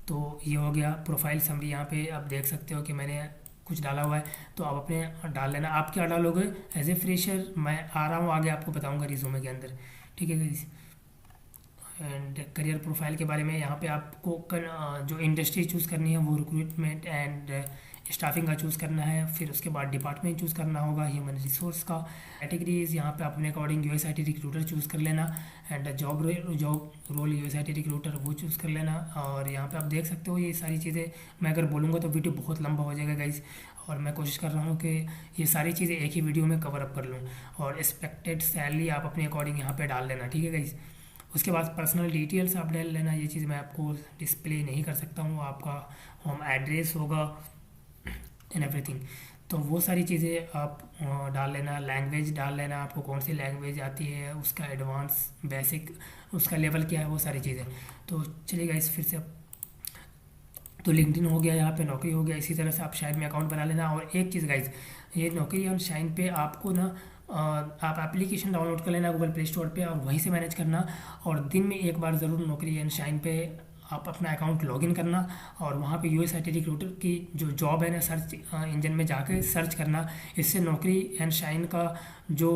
तो ये हो गया प्रोफाइल समरी। यहाँ पे आप देख सकते हो कि मैंने कुछ डाला हुआ है, तो आप अपने डाल लेना। आप क्या डालोगे एज ए फ्रेशर, मैं आ रहा हूँ आगे आपको बताऊँगा रिज्यूमे के अंदर, ठीक है गाइस। एंड करियर प्रोफाइल के बारे में यहाँ पे आपको जो इंडस्ट्री चूज़ करनी है वो रिक्रूटमेंट एंड स्टाफिंग का चूज़ करना है। फिर उसके बाद डिपार्टमेंट चूज़ करना होगा, ह्यूमन रिसोर्स का। कैटेगरीज यहाँ पे अपने अकॉर्डिंग यूएसआईटी रिक्रूटर चूज़ कर लेना, एंड जॉब रोल यूएसआईटी रिक्रूटर वो चूज़ कर लेना। और यहाँ पे आप देख सकते हो ये सारी चीज़ें, मैं अगर बोलूँगा तो वीडियो बहुत लंबा हो जाएगा गाइज, और मैं कोशिश कर रहा हूँ कि ये सारी चीज़ें एक ही वीडियो में कवर अप कर लूँ। और एक्सपेक्टेड सैलरी आप अपने अकॉर्डिंग यहाँ पर डाल लेना, ठीक है गाइज। उसके बाद पर्सनल डिटेल्स आप डाल लेना। ये चीज़ मैं आपको डिस्प्ले नहीं कर सकता हूँ, आपका होम एड्रेस होगा एंड एवरीथिंग। तो वो सारी चीज़ें आप डाल लेना। लैंग्वेज डाल लेना, आपको कौन सी लैंग्वेज आती है, उसका एडवांस, बेसिक, उसका लेवल क्या है, वो सारी चीज़ें। तो चलिए गाइस फिर से तो लिंक्डइन हो गया, यहाँ पे नौकरी हो गया। इसी तरह से आप शाइन में अकाउंट बना लेना। और एक चीज़ गाइज, ये नौकरी और शाइन पे आपको ना आप एप्लीकेशन डाउनलोड कर लेना गूगल प्ले स्टोर पे और वहीं से मैनेज करना। और दिन में एक बार ज़रूर नौकरी एंड शाइन पे आप अपना अकाउंट लॉगिन करना, और वहाँ पे यूएसआईटी रिक्रूटर की जो जॉब है ना सर्च इंजन में जाके सर्च करना। इससे नौकरी एंड शाइन का जो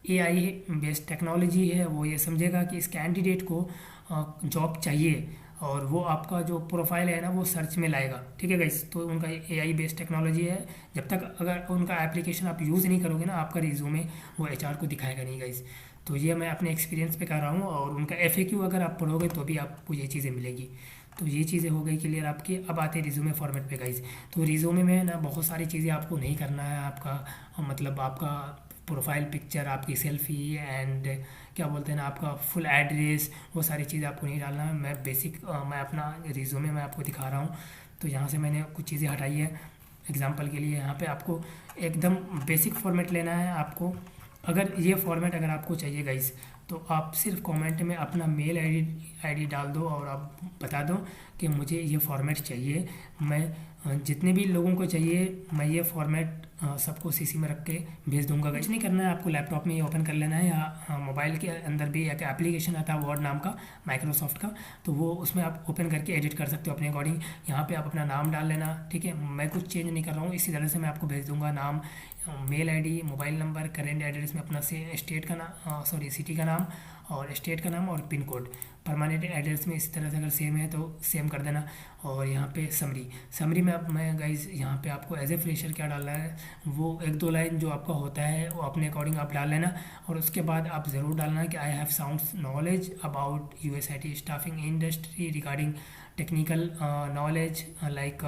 AI बेस्ड टेक्नोलॉजी है वो ये समझेगा कि इस कैंडिडेट को जॉब चाहिए, और वो आपका जो प्रोफाइल है ना वो सर्च में लाएगा, ठीक है गाइस। तो उनका AI बेस्ड टेक्नोलॉजी है। जब तक अगर उनका एप्लीकेशन आप यूज़ नहीं करोगे ना, आपका रिज्यूमे वो HR को दिखाएगा नहीं गाइस। तो ये मैं अपने एक्सपीरियंस पे कर रहा हूँ, और उनका FAQ अगर आप पढ़ोगे तो भी आपको ये चीज़ें मिलेगी। तो ये चीज़ें हो गई क्लियर आपकी। अब आते हैं रिज्यूमे फॉर्मेट पे गाइस। तो रिज्यूमे में ना बहुत सारी चीज़ें आपको नहीं करना है। आपका मतलब आपका प्रोफाइल पिक्चर, आपकी सेल्फी एंड क्या बोलते हैं ना आपका फुल एड्रेस, वो सारी चीज़ें आपको नहीं डालना है। मैं अपना रिज्यूमे मैं आपको दिखा रहा हूँ। तो यहाँ से मैंने कुछ चीज़ें हटाई है एग्जांपल के लिए। यहाँ पे आपको एकदम बेसिक फॉर्मेट लेना है आपको। अगर ये फॉर्मेट अगर आपको चाहिए गाइस, तो आप सिर्फ कमेंट में अपना मेल आईडी डाल दो और आप बता दो कि मुझे ये फॉर्मेट चाहिए। मैं जितने भी लोगों को चाहिए मैं ये फॉर्मेट सबको CC में रख के भेज दूंगा। कुछ नहीं करना है, आपको लैपटॉप में ये ओपन कर लेना है, या मोबाइल के अंदर भी एक एप्लीकेशन आता है वर्ड नाम का माइक्रोसॉफ्ट का, तो वो उसमें आप ओपन करके एडिट कर सकते हो अपने अकॉर्डिंग। यहाँ पे आप अपना नाम डाल लेना, ठीक है। मैं कुछ चेंज नहीं कर रहा हूँ, इसी तरह से मैं आपको भेज दूंगा। नाम, mail ID, mobile number, current address में अपना से स्टेट का नाम, सॉरी सिटी का नाम, नाम और स्टेट का नाम और पिन कोड। परमानेंट एड्रेस में इसी तरह से अगर सेम है तो सेम कर देना। और यहाँ पे समरी में अब मैं गाइज यहाँ पे आपको एज ए फ्रेशर क्या डालना है, वो 1-2 लाइन जो आपका होता है वो अपने अकॉर्डिंग आप डाल लेना। और उसके बाद आप ज़रूर डालना कि I have sounds knowledge about USIT staffing industry regarding technical knowledge. Like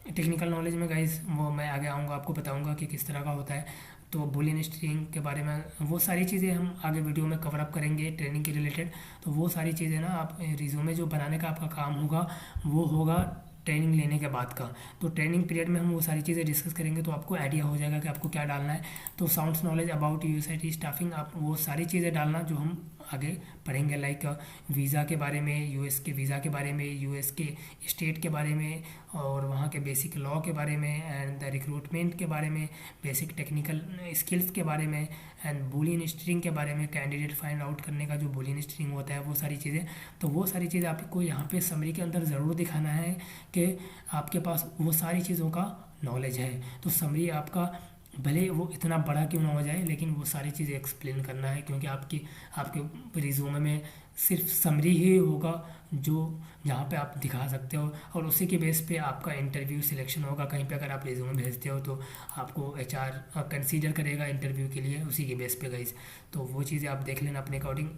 technical knowledge में गाइज वो मैं आगे आऊँगा, आपको बताऊँगा कि किस तरह का होता है। तो बूलियन स्ट्रिंग के बारे में वो सारी चीज़ें हम आगे वीडियो में कवर अप करेंगे ट्रेनिंग के रिलेटेड। तो वो सारी चीज़ें ना आप रिज्यूमे जो बनाने का आपका काम होगा वो होगा ट्रेनिंग लेने के बाद का। तो ट्रेनिंग पीरियड में हम वो सारी चीज़ें डिस्कस करेंगे तो आपको आइडिया हो जाएगा कि आपको क्या डालना है। तो sounds knowledge about USIT staffing आप वो सारी चीज़ें डालना जो हम आगे पढ़ेंगे। लाइक वीज़ा के बारे में, US के वीज़ा के बारे में, US के स्टेट के बारे में और वहाँ के बेसिक लॉ के बारे में एंड द रिक्रूटमेंट के बारे में, बेसिक टेक्निकल स्किल्स के बारे में एंड बूलियन स्ट्रिंग के बारे में, कैंडिडेट फाइंड आउट करने का जो बूलियन स्ट्रिंग होता है वो सारी चीज़ें। तो वो सारी चीज़ें आपको यहाँ पे समरी के अंदर ज़रूर दिखाना है कि आपके पास वो सारी चीज़ों का नॉलेज है। तो समरी आपका भले वो इतना बड़ा क्यों ना हो जाए लेकिन वो सारी चीज़ें एक्सप्लेन करना है, क्योंकि आपके रिज्यूमे में सिर्फ समरी ही होगा जो जहाँ पे आप दिखा सकते हो और उसी के बेस पे आपका इंटरव्यू सिलेक्शन होगा। कहीं पे अगर आप रिज्यूमे भेजते हो तो आपको HR कंसीडर करेगा इंटरव्यू के लिए उसी के बेस पे गाइस। तो वो चीज़ें आप देख लेना अपने अकॉर्डिंग।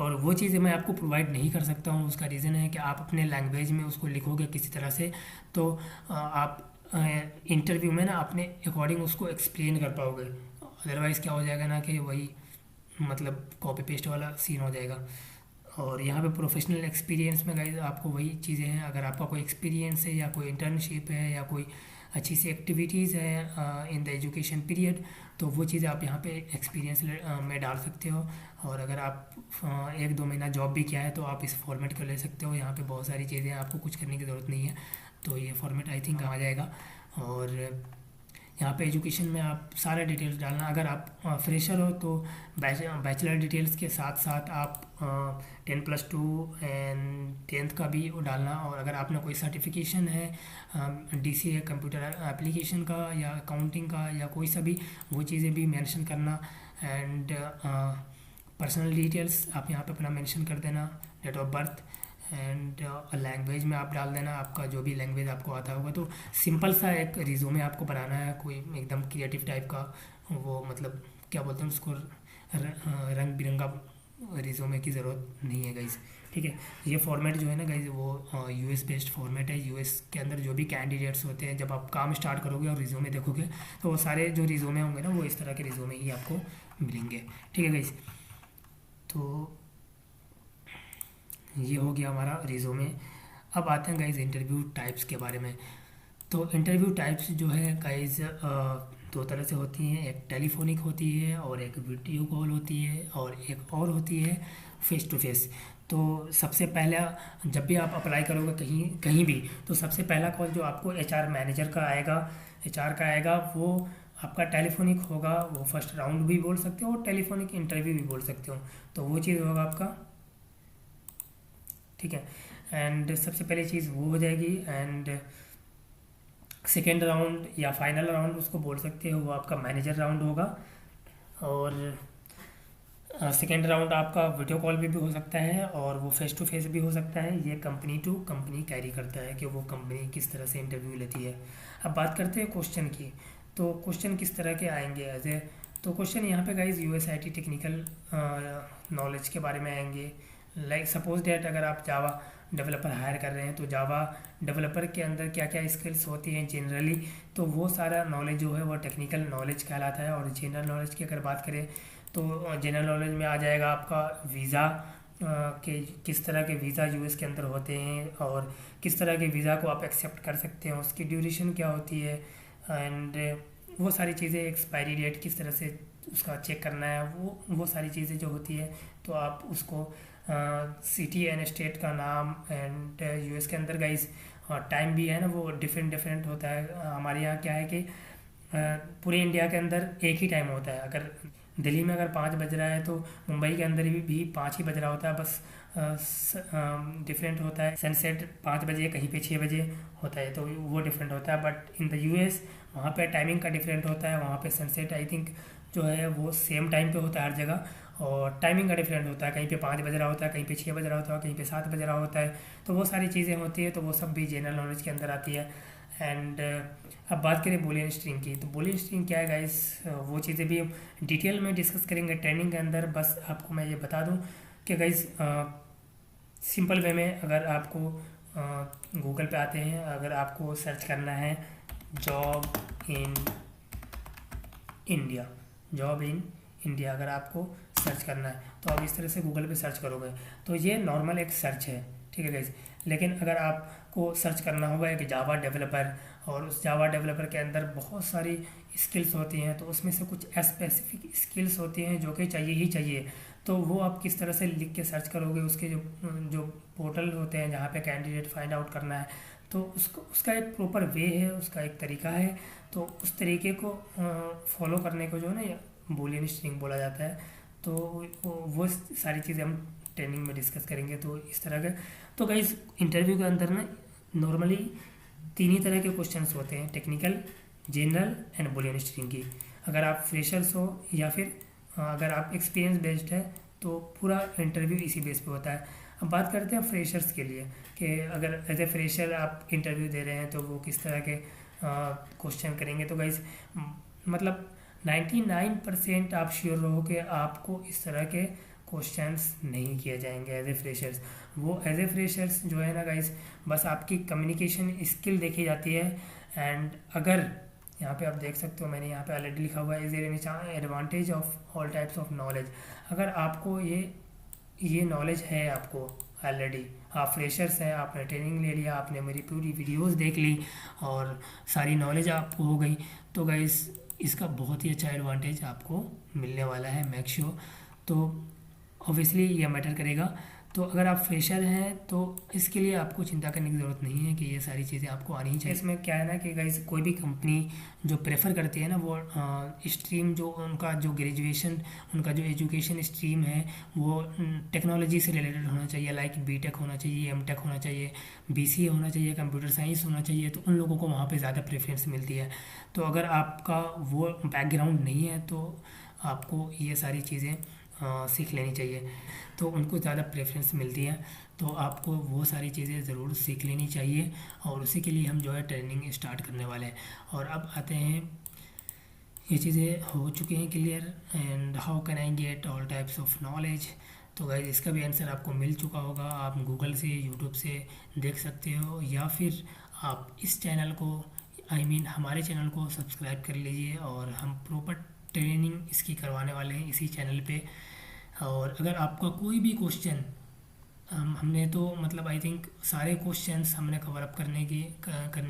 और वो चीज़ें मैं आपको प्रोवाइड नहीं कर सकता हूँ, उसका रीज़न है कि आप अपने लैंग्वेज में उसको लिखोगे किसी तरह से तो आप इंटरव्यू में ना अपने अकॉर्डिंग उसको एक्सप्लेन कर पाओगे। अदरवाइज़ क्या हो जाएगा ना कि वही मतलब कॉपी पेस्ट वाला सीन हो जाएगा। और यहाँ पे प्रोफेशनल एक्सपीरियंस में गाइस आपको वही चीज़ें हैं, अगर आपका कोई एक्सपीरियंस है या कोई इंटर्नशिप है या कोई अच्छी सी एक्टिविटीज़ है इन द एजुकेशन पीरियड तो वो चीज़ें आप यहाँ पे एक्सपीरियंस में डाल सकते हो। और अगर आप 1-2 महीना जॉब भी किया है तो आप इस फॉर्मेट को ले सकते हो। यहाँ पे बहुत सारी चीज़ें हैं, आपको कुछ करने की ज़रूरत नहीं है। तो ये फॉर्मेट आई थिंक आ जाएगा। और यहाँ पे एजुकेशन में आप सारे डिटेल्स डालना। अगर आप फ्रेशर हो तो बैचलर डिटेल्स के साथ साथ आप 10+2 एंड 10th का भी वो डालना। और अगर आपने कोई सर्टिफिकेशन है DCA कंप्यूटर एप्लीकेशन का या अकाउंटिंग का या कोई सा भी वो चीज़ें भी मेंशन करना। एंड पर्सनल डिटेल्स आप यहाँ पे अपना मेंशन कर देना, date of birth and language में आप डाल देना आपका जो भी लैंग्वेज आपको आता होगा। तो सिंपल सा एक रिज्यूमे आपको बनाना है, कोई एकदम क्रिएटिव टाइप का वो मतलब क्या बोलते हैं उसको रंग बिरंगा रिज्यूमे की ज़रूरत नहीं है गाइज। ठीक है, ये फॉर्मेट जो है ना गाइज वो US बेस्ड फॉर्मेट है। US के अंदर जो भी कैंडिडेट्स होते हैं जब आप काम स्टार्ट करोगे और रिज्यूमे देखोगे तो वो सारे जो रिज्यूमे होंगे ना वो इस तरह के रिज्यूमे ही आपको मिलेंगे। ठीक है गाइज, तो ये हो गया हमारा रिज्यूमे। अब आते हैं गाइज इंटरव्यू टाइप्स के बारे में। तो इंटरव्यू टाइप्स जो है गाइज 2 तरह से होती हैं, एक टेलीफोनिक होती है और एक वीडियो कॉल होती है और एक और होती है फेस टू फेस। तो सबसे पहला जब भी आप अप्लाई करोगे कहीं कहीं भी तो सबसे पहला कॉल जो आपको HR मैनेजर का आएगा, HR का आएगा वो आपका टेलीफोनिक होगा। वो फर्स्ट राउंड भी बोल सकते हो और टेलीफोनिक इंटरव्यू भी बोल सकते हो। तो वो चीज़ होगा आपका। ठीक है, एंड सबसे पहली चीज़ वो हो जाएगी। एंड सेकेंड राउंड या फाइनल राउंड उसको बोल सकते हो वो आपका मैनेजर राउंड होगा। और सेकेंड राउंड आपका वीडियो कॉल भी हो सकता है और वो फेस टू फेस भी हो सकता है। ये कंपनी टू कंपनी कैरी करता है कि वो कंपनी किस तरह से इंटरव्यू लेती है। अब बात करते हैं क्वेश्चन की। तो क्वेश्चन किस तरह के आएंगे एज ए, तो क्वेश्चन यहाँ पे गाइज USIT टेक्निकल नॉलेज के बारे में आएंगे। लाइक सपोज डेट अगर आप जावा डेवलपर हायर कर रहे हैं तो जावा डेवलपर के अंदर क्या क्या स्किल्स होती हैं जनरली, तो वो सारा नॉलेज जो है वो टेक्निकल नॉलेज कहलाता है। और जनरल नॉलेज की अगर बात करें तो जनरल नॉलेज में आ जाएगा आपका वीज़ा के किस तरह के वीज़ा US के अंदर होते हैं और किस तरह के वीज़ा को आप एक्सेप्ट कर सकते हैं, उसकी ड्यूरेशन क्या होती है एंड वो सारी चीज़ें, एक्सपायरी डेट किस तरह से उसका चेक करना है, वो सारी चीज़ें जो होती है। तो आप उसको सिटी एंड स्टेट का नाम एंड US के अंदर गाइस टाइम भी है ना वो डिफरेंट होता है। हमारे यहाँ क्या है कि पूरे इंडिया के अंदर एक ही टाइम होता है। अगर दिल्ली में अगर 5 बज रहा है तो मुंबई के अंदर भी 5 ही बज रहा होता है, बस डिफरेंट होता है। सनसेट 5 बजे कहीं पे 6 बजे होता है तो वो डिफरेंट होता है। बट इन द US वहाँ पे टाइमिंग का डिफरेंट होता है। वहाँ पे सनसेट आई थिंक जो है वो सेम टाइम पे होता है हर जगह और टाइमिंग का डिफरेंट होता है, कहीं पे 5 बज रहा होता है, कहीं पे 6 बज रहा होता है, कहीं पे 7 बज रहा होता है। तो वो सारी चीज़ें होती है, तो वो सब भी जनरल नॉलेज के अंदर आती है। एंड अब बात करें बूलियन स्ट्रिंग की, तो बूलियन स्ट्रिंग क्या है गाइस, वो चीज़ें भी हम डिटेल में डिस्कस करेंगे ट्रेनिंग के अंदर। बस आपको मैं ये बता दूं कि गाइस सिंपल वे में अगर आपको गूगल पे आते हैं, अगर आपको सर्च करना है job in India, job in India अगर आपको सर्च करना है तो आप इस तरह से गूगल पे सर्च करोगे तो ये नॉर्मल एक सर्च है, ठीक है गाइस। लेकिन अगर आपको सर्च करना होगा एक जावा डेवलपर, और उस जावा डेवलपर के अंदर बहुत सारी स्किल्स होती हैं, तो उसमें से कुछ स्पेसिफिक स्किल्स होती हैं जो कि चाहिए ही चाहिए। तो वो आप किस तरह से लिख के सर्च करोगे, उसके जो जो पोर्टल होते हैं जहाँ पे कैंडिडेट फाइंड आउट करना है, तो उसको उसका एक प्रॉपर वे है, उसका एक तरीका है। तो उस तरीके को फॉलो करने को जो है ना बूलियन स्ट्रिंग बोला जाता है। तो वो सारी चीज़ें हम ट्रेनिंग में डिस्कस करेंगे। तो इस तरह के, तो गाइस इंटरव्यू के अंदर ना नॉर्मली 3 ही तरह के क्वेश्चंस होते हैं, technical, general and Boolean string की। अगर आप फ्रेशर्स हो या फिर अगर आप एक्सपीरियंस बेस्ड है तो पूरा इंटरव्यू इसी बेस पे होता है। अब बात करते हैं फ्रेशर्स के लिए कि अगर एज ए फ्रेशर आप इंटरव्यू दे रहे हैं तो वो किस तरह के क्वेश्चन करेंगे। तो गाइस मतलब 99% आप श्योर रहो कि आपको इस तरह के क्वेश्चंस नहीं किए जाएंगे एज ए फ्रेशर्स। वो एज ए फ्रेशर्स जो है ना गाइस, बस आपकी कम्युनिकेशन स्किल देखी जाती है। एंड अगर यहाँ पे आप देख सकते हो, मैंने यहाँ पे ऑलरेडी लिखा हुआ है, is there any advantage of all types of knowledge. अगर आपको ये नॉलेज है, आपको ऑलरेडी आप फ्रेशर्स हैं, आपने ट्रेनिंग ले लिया, आपने मेरी पूरी वीडियोस देख ली और सारी नॉलेज आपको हो गई, तो गाइस इसका बहुत ही अच्छा एडवांटेज आपको मिलने वाला है, मेक श्योर। तो ऑब्वियसली ये मैटर करेगा। तो अगर आप फ्रेशर हैं तो इसके लिए आपको चिंता करने की ज़रूरत नहीं है कि ये सारी चीज़ें आपको आनी ही चाहिए। इसमें क्या है ना कि गाइस कोई भी कंपनी जो प्रेफर करती है ना, वो स्ट्रीम जो उनका जो ग्रेजुएशन, उनका जो एजुकेशन स्ट्रीम है वो टेक्नोलॉजी से रिलेटेड होना चाहिए। लाइक बीटेक होना चाहिए, एमटेक होना चाहिए, बीसीए होना चाहिए, कंप्यूटर साइंस होना चाहिए। तो उन लोगों को वहाँ पे ज़्यादा प्रेफरेंस मिलती है। तो अगर आपका वो बैकग्राउंड नहीं है तो आपको ये सारी चीज़ें सीख लेनी चाहिए, तो उनको ज़्यादा प्रेफरेंस मिलती है। तो आपको वो सारी चीज़ें ज़रूर सीख लेनी चाहिए और उसी के लिए हम जो है ट्रेनिंग स्टार्ट करने वाले हैं। और अब आते हैं, ये चीज़ें हो चुकी हैं clear, and how can I get all types of knowledge. तो गाइस इसका भी आंसर आपको मिल चुका होगा, आप गूगल से, यूट्यूब से देख सकते हो, या फिर आप इस चैनल को हमारे चैनल को सब्सक्राइब कर लीजिए और हम प्रॉपर ट्रेनिंग इसकी करवाने वाले हैं इसी चैनल पे। और अगर आपका कोई भी क्वेश्चन, हमने तो मतलब आई थिंक सारे क्वेश्चंस हमने कवर अप करने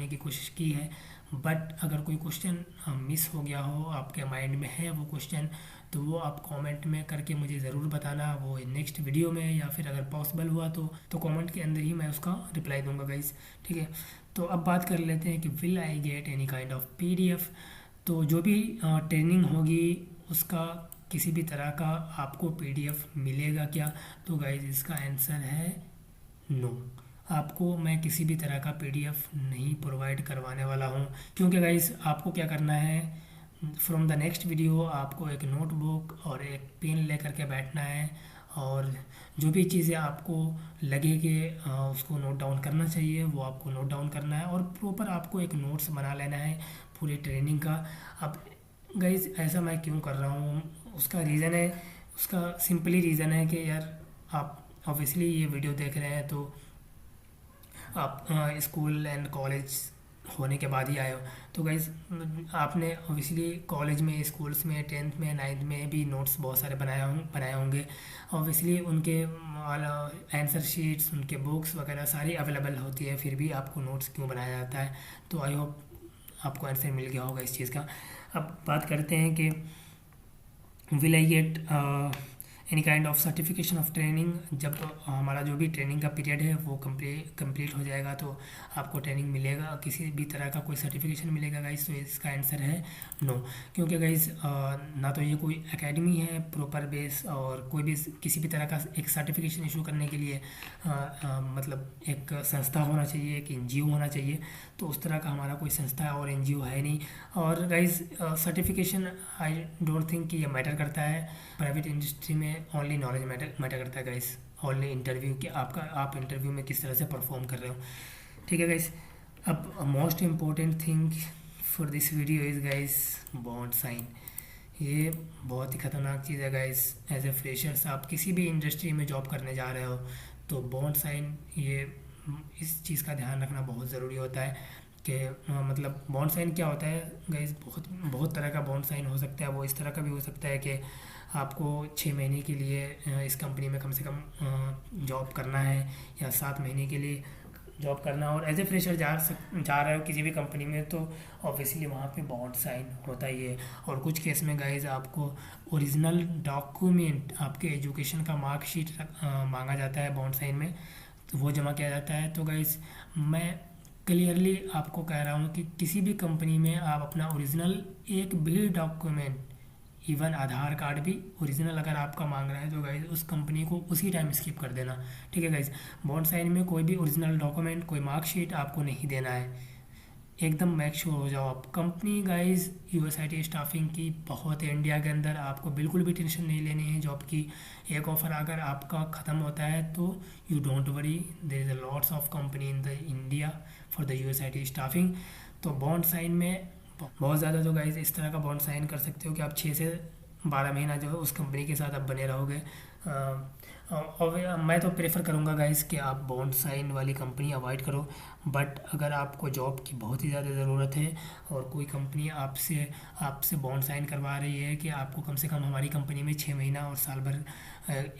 की कोशिश की है, बट अगर कोई क्वेश्चन मिस हो गया हो, आपके माइंड में है वो क्वेश्चन, तो वो आप कमेंट में करके मुझे ज़रूर बताना, वो नेक्स्ट वीडियो में या फिर अगर पॉसिबल हुआ तो कमेंट के अंदर ही मैं उसका रिप्लाई दूंगा गाइस, ठीक है। तो अब बात कर लेते हैं कि will I get any kind of PDF. तो जो भी ट्रेनिंग होगी उसका किसी भी तरह का आपको पीडीएफ मिलेगा क्या? तो गाइज इसका आंसर है नो। आपको मैं किसी भी तरह का पीडीएफ नहीं प्रोवाइड करवाने वाला हूँ, क्योंकि गाइज आपको क्या करना है, फ्रॉम द नेक्स्ट वीडियो आपको एक नोटबुक और एक पेन लेकर के बैठना है, और जो भी चीज़ें आपको लगे कि उसको नोट डाउन करना चाहिए वो आपको नोट डाउन करना है, और प्रॉपर आपको एक नोट्स बना लेना है पूरी ट्रेनिंग का। अब गाइज ऐसा मैं क्यों कर रहा हूँ, उसका रीज़न है, उसका सिंपली रीज़न है कि यार आप ऑब्वियसली ये वीडियो देख रहे हैं तो आप स्कूल एंड कॉलेज होने के बाद ही आए हो। तो गाइज आपने ऑब्वियसली कॉलेज में, स्कूल्स में, 10th में, 9th में भी नोट्स बहुत सारे बनाए होंगे। ऑब्वियसली उनके आंसर शीट्स, उनके बुक्स वगैरह सारी अवेलेबल होती है, फिर भी आपको नोट्स क्यों बनाया जाता है? तो आई होप आपको आंसर मिल गया होगा इस चीज़ का। अब बात करते हैं कि will I get any kind of certification of training. जब हमारा जो भी ट्रेनिंग का पीरियड है वो कंप्लीट हो जाएगा तो आपको ट्रेनिंग मिलेगा, किसी भी तरह का कोई सर्टिफिकेशन मिलेगा गाइस? तो इसका आंसर है नो, क्योंकि गाइस ना तो ये कोई एकेडमी है प्रॉपर बेस, और कोई भी किसी भी तरह का एक सर्टिफिकेशन इशू करने के लिए मतलब एक संस्था होना चाहिए, एक एनजीओ होना चाहिए। तो उस तरह का हमारा कोई संस्था और एनजीओ है नहीं। और guys certification I don't think कि ये मैटर करता है। प्राइवेट इंडस्ट्री में में ओनली नॉलेज मैटर करता है गाइस, ओनली इंटरव्यू कि आप इंटरव्यू में किस तरह से परफॉर्म कर रहे हो। ठीक है गाइस। अब most important thing for this video is guys bond sign. ये बहुत ही ख़तरनाक चीज़ है गाइस। एज ए फ्रेशर्स आप किसी भी इंडस्ट्री में जॉब करने जा रहे हो तो बॉन्ड साइन, ये इस चीज़ का ध्यान रखना बहुत ज़रूरी होता है कि मतलब बॉन्ड साइन क्या होता है गाइस। बहुत बहुत तरह का बॉन्ड साइन हो सकता है। वो इस तरह का भी हो सकता है कि आपको 6 महीने के लिए इस कंपनी में कम से कम जॉब करना है या 7 महीने के लिए जॉब करना, और एज ए फ्रेशर जा रहे हो किसी भी कंपनी में तो ऑब्वियसली वहाँ पे बॉन्ड साइन होता ही है। और कुछ केस में गाइज आपको ओरिजिनल डॉक्यूमेंट, आपके एजुकेशन का मार्कशीट मांगा जाता है बॉन्ड साइन में, तो वो जमा किया जाता है। तो गाइज मैं क्लियरली आपको कह रहा हूँ कि किसी भी कंपनी में आप अपना ओरिजिनल एक भी डॉक्यूमेंट, इवन आधार कार्ड भी ओरिजिनल अगर आपका मांग रहा है तो गाइज उस कंपनी को उसी टाइम स्किप कर देना। ठीक है गाइज। बॉन्ड साइन में कोई भी ओरिजिनल डॉक्यूमेंट, कोई मार्कशीट आपको नहीं देना है। एकदम मेक श्योर हो जाओ आप। कंपनी गाइज यूएसआईटी स्टाफिंग की बहुत है इंडिया के अंदर, आपको बिल्कुल भी टेंशन नहीं लेनी है जॉब की। एक ऑफर अगर आपका ख़त्म होता है तो you don't worry, there is a lots of company in the India for the US IT staffing. तो बॉन्ड साइन में बहुत ज़्यादा तो गाइज इस तरह का बॉन्ड साइन कर सकते हो कि आप 6 से 12 महीना जो है उस कंपनी के साथ आप बने रहोगे। और मैं तो प्रेफर करूँगा गाइज कि आप बॉन्ड साइन वाली कंपनी अवॉइड करो। बट अगर आपको जॉब की बहुत ही ज़्यादा ज़रूरत है और कोई कंपनी आपसे बॉन्ड साइन करवा रही है कि आपको कम से कम हमारी कंपनी में 6 महीना और साल भर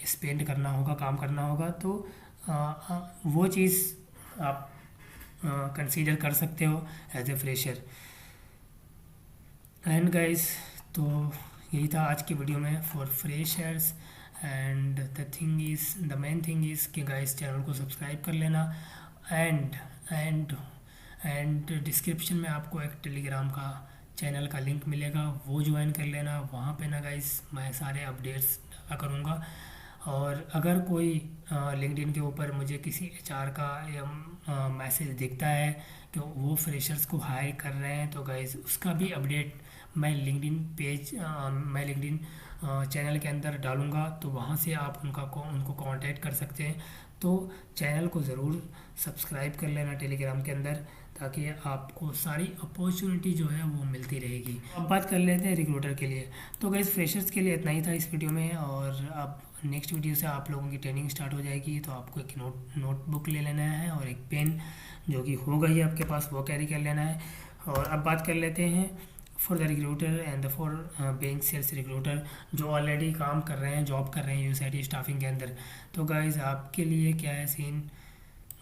स्पेंड करना होगा, काम करना होगा, तो वो चीज़ आप कंसीडर कर सकते हो as a fresher. And guys, तो यही था आज की वीडियो में for freshers. And the main thing is कि गाइस चैनल को सब्सक्राइब कर लेना। एंड डिस्क्रिप्शन में आपको एक टेलीग्राम का चैनल का लिंक मिलेगा, वो ज्वाइन कर लेना। वहाँ पे ना गाइस मैं सारे अपडेट्स डाला करूँगा। और अगर कोई लिंक्डइन के ऊपर मुझे किसी एचआर का या मैसेज दिखता है कि वो फ्रेशर्स को हायर कर रहे हैं तो गाइस उसका भी अपडेट मैं लिंक्डइन चैनल के अंदर डालूँगा, तो वहाँ से आप उनको कांटेक्ट कर सकते हैं। तो चैनल को ज़रूर सब्सक्राइब कर लेना टेलीग्राम के अंदर, ताकि आपको सारी अपॉर्चुनिटी जो है वो मिलती रहेगी। अब बात कर लेते हैं रिक्रूटर के लिए। तो गाइस फ्रेशर्स के लिए इतना ही था इस वीडियो में, और अब नेक्स्ट वीडियो से आप लोगों की ट्रेनिंग स्टार्ट हो जाएगी। तो आपको एक नोटबुक ले लेना है और एक पेन, जो कि होगा ही आपके पास, वो कैरी कर लेना है। और अब बात कर लेते हैं for the recruiter and for being sales recruiter, जो ऑलरेडी काम कर रहे हैं, जॉब कर रहे हैं यूएसआईटी स्टाफिंग के अंदर। तो गाइज़ आपके लिए क्या है सीन,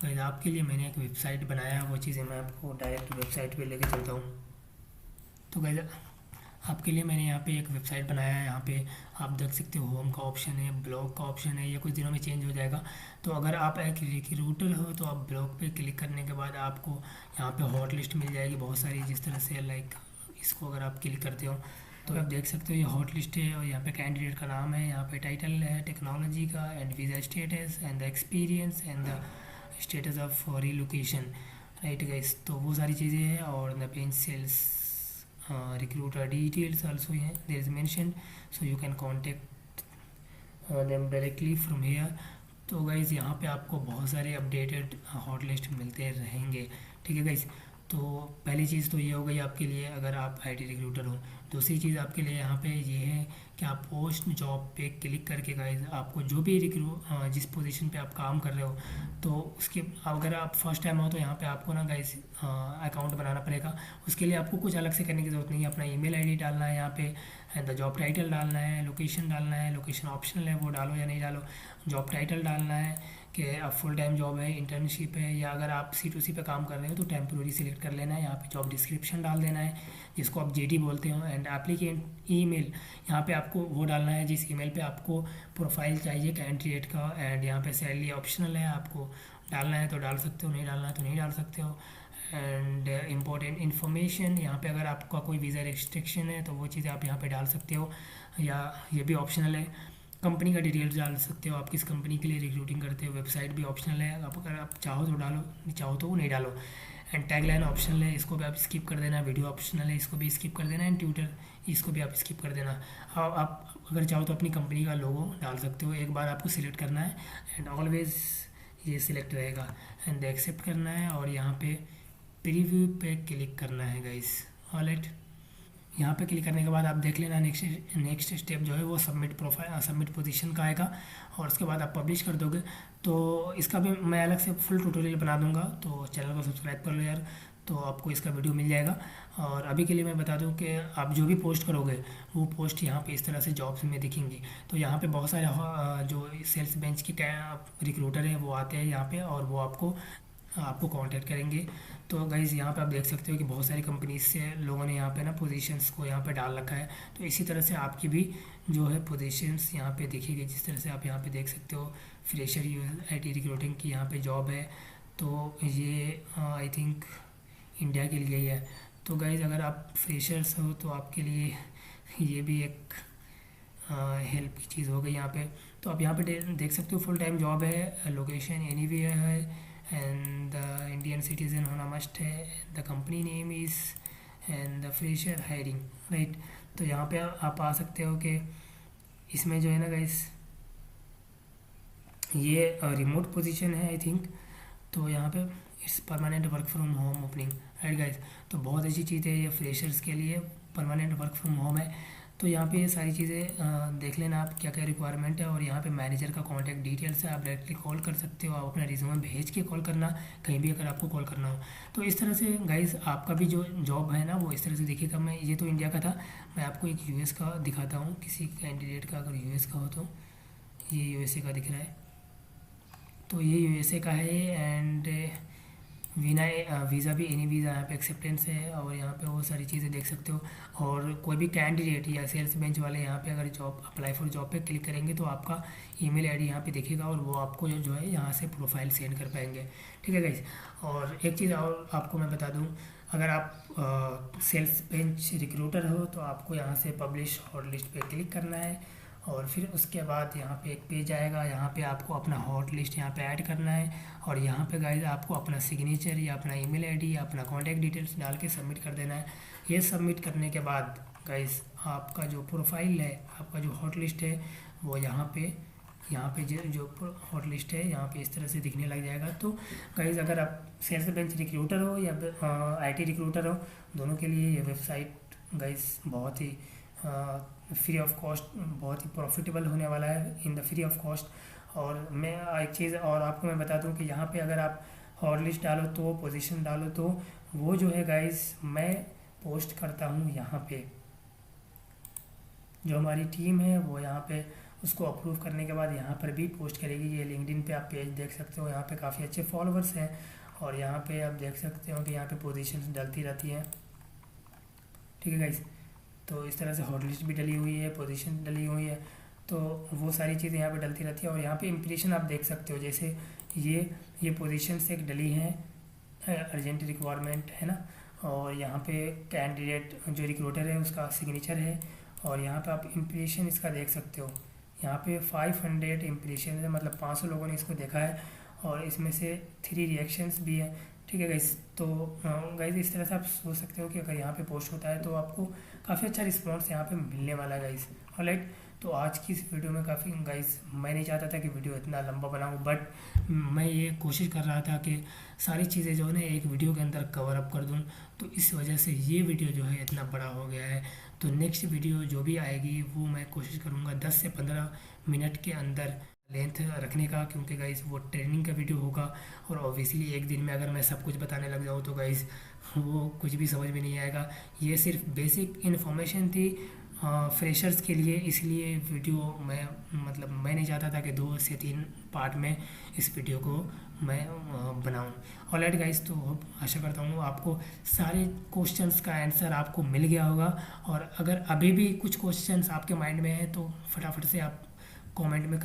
गाइज़ आपके लिए मैंने एक वेबसाइट बनाया है, वो चीज़ें मैं आपको डायरेक्ट वेबसाइट पे लेके चलता हूँ। तो गाइज़ आपके लिए मैंने यहाँ पे एक वेबसाइट बनाया है। यहाँ पे आप देख सकते हो होम का ऑप्शन है, ब्लॉग का ऑप्शन है, ये कुछ दिनों में चेंज हो जाएगा। तो अगर आप एक रिक्रूटर हो तो आप ब्लॉग पे क्लिक करने के बाद आपको यहाँ पे हॉट लिस्ट मिल जाएगी बहुत सारी, जिस तरह से लाइक इसको अगर आप क्लिक करते हो तो आप देख सकते हो ये हॉट लिस्ट है। और यहाँ पे कैंडिडेट का नाम है, यहाँ पे टाइटल है टेक्नोलॉजी का, and visa status and the experience and the status of relocation, right guys. तो वो सारी चीज़ें हैं। और the page sales recruiter details also here there is mentioned, so you can contact them directly from here। तो guys यहाँ पे आपको बहुत सारे अपडेटेड हॉट लिस्ट मिलते रहेंगे। ठीक है गाइज़। तो पहली चीज़ तो ये हो गई आपके लिए अगर आप आईटी रिक्रूटर हो। दूसरी चीज़ आपके लिए यहाँ पे ये है कि आप पोस्ट जॉब पे क्लिक करके गाइज आपको जो भी जिस पोजीशन पे आप काम कर रहे हो, तो उसके अगर आप फर्स्ट टाइम हो तो यहाँ पे आपको ना गाइज अकाउंट बनाना पड़ेगा। उसके लिए आपको कुछ अलग से करने की ज़रूरत नहीं है। अपना ईमेल आईडी डालना है, यहाँ पे द जॉब टाइटल डालना है, लोकेशन डालना है, लोकेशन ऑप्शनल है वो डालो या नहीं डालो, जॉब टाइटल डालना है कि अब फुल टाइम जॉब है, इंटर्नशिप है, या अगर आप C2C पे काम कर रहे हो तो टेम्प्रोरी सिलेक्ट कर लेना है। यहाँ पे जॉब डिस्क्रिप्शन डाल देना है जिसको आप JD बोलते हो, एंड एप्लीकेंट ईमेल यहाँ पे आपको वो डालना है जिस ईमेल पे आपको प्रोफाइल चाहिए कैंडिडेट का, एंड यहाँ पे सैलरी ऑप्शनल है, आपको डालना है तो डाल सकते हो, नहीं डालना है तो नहीं डाल सकते हो। एंड इम्पोर्टेंट इन्फॉर्मेशन यहाँ पे अगर आपका कोई वीज़ा रिस्ट्रिक्शन है तो वो चीज़ आप यहाँ पे डाल सकते हो, या ये भी ऑप्शनल है। कंपनी का डिटेल्स डाल सकते हो, आप किस कंपनी के लिए रिक्रूटिंग करते हो, वेबसाइट भी ऑप्शनल है, आप अगर आप चाहो तो डालो, नहीं चाहो तो नहीं डालो। एंड टैगलाइन ऑप्शनल है, इसको भी आप स्किप कर देना। वीडियो ऑप्शनल है, इसको भी स्किप कर देना। एंड ट्विटर, इसको भी आप स्किप कर देना। आप अगर चाहो तो अपनी कंपनी का लोगो डाल सकते हो, एक बार आपको सिलेक्ट करना है एंड ऑलवेज ये सिलेक्ट रहेगा एंड एक्सेप्ट करना है और यहाँ पे प्रीव्यू पे क्लिक करना है गाइस। ऑलराइट, यहाँ पे क्लिक करने के बाद आप देख लेना नेक्स्ट स्टेप जो है वो सबमिट प्रोफाइल सबमिट पोजीशन का आएगा और उसके बाद आप पब्लिश कर दोगे। तो इसका भी मैं अलग से फुल ट्यूटोरियल बना दूंगा, तो चैनल को सब्सक्राइब कर लो यार, तो आपको इसका वीडियो मिल जाएगा। और अभी के लिए मैं बता दूं कि आप जो भी पोस्ट करोगे वो पोस्ट यहाँ पे इस तरह से जॉब्स में दिखेंगी। तो यहाँ पे बहुत सारे जो सेल्स बेंच के रिक्रूटर हैं वो आते हैं यहाँ पे और वो आपको कांटेक्ट करेंगे। तो गाइज़ यहाँ पे आप देख सकते हो कि बहुत सारी कंपनीज से लोगों ने यहाँ पे ना पोजीशंस को यहाँ पे डाल रखा है। तो इसी तरह से आपकी भी जो है पोजीशंस यहाँ पे दिखेगी, जिस तरह से आप यहाँ पे देख सकते हो फ्रेशर IT रिक्रूटिंग की यहाँ पे जॉब है। तो ये आई थिंक इंडिया के लिए ही है। तो गाइज़ अगर आप फ्रेशर्स हो तो आपके लिए ये भी एक हेल्प की चीज़ हो गई यहाँ पे। तो आप यहाँ पे देख सकते हो फुल टाइम जॉब है, लोकेशन एनीवेयर है एंड द इंडियन सिटीजन होना मस्ट है, the company name is and the fresher hiring, right. तो यहाँ पे आप आ सकते हो कि इसमें जो है ना गाइस ये रिमोट पोजीशन है आई थिंक। तो यहाँ पे it's permanent work from home opening, right guys. तो बहुत अच्छी चीज़ है ये फ्रेशर्स के लिए, परमानेंट वर्क फ्रॉम होम है। तो यहाँ पे ये सारी चीज़ें देख लेना आप क्या क्या रिक्वायरमेंट है। और यहाँ पे मैनेजर का कॉन्टैक्ट डिटेल्स है, आप डायरेक्टली कॉल कर सकते हो, आप अपना रिज्यूमे भेज के कॉल करना कहीं भी अगर आपको कॉल करना हो। तो इस तरह से गाइस आपका भी जो जॉब है ना वो इस तरह से दिखेगा। मैं ये तो इंडिया का था, मैं आपको एक US का दिखाता हूँ, किसी कैंडिडेट का अगर US का हो तो ये USA का दिख रहा है। तो ये USA का है एंड वीज़ा भी एनी वीज़ा यहाँ पे एक्सेप्टेंस है और यहाँ पे बहुत सारी चीज़ें देख सकते हो। और कोई भी कैंडिडेट या सेल्स बेंच वाले यहाँ पे अगर जॉब अप्लाई फॉर जॉब पे क्लिक करेंगे तो आपका ईमेल आईडी यहाँ पे दिखेगा और वो आपको जो है यहाँ से प्रोफाइल सेंड कर पाएंगे, ठीक है गाइस। और एक चीज़ और आपको मैं बता दूँ, अगर आप सेल्स बेंच रिक्रूटर हो तो आपको यहाँ से पब्लिश हॉट लिस्ट पे क्लिक करना है और फिर उसके बाद यहाँ पे एक पेज आएगा, यहाँ पे आपको अपना हॉट लिस्ट यहाँ पे ऐड करना है और यहाँ पे गाइस आपको अपना सिग्नेचर या अपना ईमेल आईडी या अपना कॉन्टैक्ट डिटेल्स डाल के सबमिट कर देना है। ये सबमिट करने के बाद गाइस आपका जो प्रोफाइल है, आपका जो हॉट लिस्ट है वो यहाँ पे जो हॉट लिस्ट है यहाँ पे इस तरह से दिखने लग जाएगा। तो गाइस अगर आप सेल्स बेंच रिक्रूटर हो या IT रिक्रूटर हो, दोनों के लिए ये वेबसाइट गाइस बहुत ही फ्री ऑफ कॉस्ट, बहुत ही प्रॉफिटेबल होने वाला है in the free of cost. और मैं एक चीज़ और आपको मैं बता दूं कि यहाँ पे अगर आप हॉट लिस्ट डालो तो पोजीशन डालो तो वो जो है गाइस मैं पोस्ट करता हूँ यहाँ पे, जो हमारी टीम है वो यहाँ पे उसको अप्रूव करने के बाद यहाँ पर भी पोस्ट करेगी। ये लिंक्डइन पे आप पेज देख सकते हो, यहाँ पे काफ़ी अच्छे फॉलोअर्स हैं और यहाँ पे आप देख सकते हो कि यहाँ पे पोजीशंस डलती रहती हैं, ठीक है गाइस। तो इस तरह से हॉट लिस्ट भी डली हुई है, पोजीशन डली हुई है, तो वो सारी चीज़ें यहाँ पे डलती रहती है। और यहाँ पे इंप्रेशन आप देख सकते हो, जैसे ये पोजीशन से एक डली हैं, अर्जेंट रिक्वायरमेंट है ना, और यहाँ पे कैंडिडेट जो रिक्रूटर है उसका सिग्नेचर है और यहाँ पे आप इंप्रेशन इसका देख सकते हो। यहाँ पे 500 इंप्रेशन है, मतलब 500 लोगों ने इसको देखा है और इसमें से 3 रिएक्शंस भी हैं, ठीक है गाइस। तो गाइस इस तरह से आप सोच सकते हो कि अगर यहाँ पे पोस्ट होता है तो आपको काफ़ी अच्छा रिस्पॉन्स यहाँ पे मिलने वाला है गाइस, ऑलराइट। तो आज की इस वीडियो में काफ़ी गाइस मैं नहीं चाहता था कि वीडियो इतना लंबा बनाऊँ, बट मैं ये कोशिश कर रहा था कि सारी चीज़ें जो है ना एक वीडियो के अंदर कवर अप कर दूँ, तो इस वजह से ये वीडियो जो है इतना बड़ा हो गया है। तो नेक्स्ट वीडियो जो भी आएगी वो मैं कोशिश करूँगा 10 से 15 मिनट के अंदर लेंथ रखने का, क्योंकि गाइस वो ट्रेनिंग का वीडियो होगा और ऑब्वियसली एक दिन में अगर मैं सब कुछ बताने लग जाऊँ तो गाइस वो कुछ भी समझ में नहीं आएगा। ये सिर्फ बेसिक इन्फॉर्मेशन थी फ्रेशर्स के लिए, इसलिए वीडियो मैं नहीं चाहता था कि 2 से 3 पार्ट में इस वीडियो को मैं बनाऊं। ऑलराइट गाइस, तो आशा करता हूँ आपको सारे क्वेश्चंस का आंसर आपको मिल गया होगा। और अगर अभी भी कुछ क्वेश्चंस आपके माइंड में है तो फटाफट से आप कमेंट में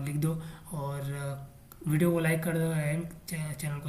लिख दो और वीडियो को लाइक कर दो एंड चैनल को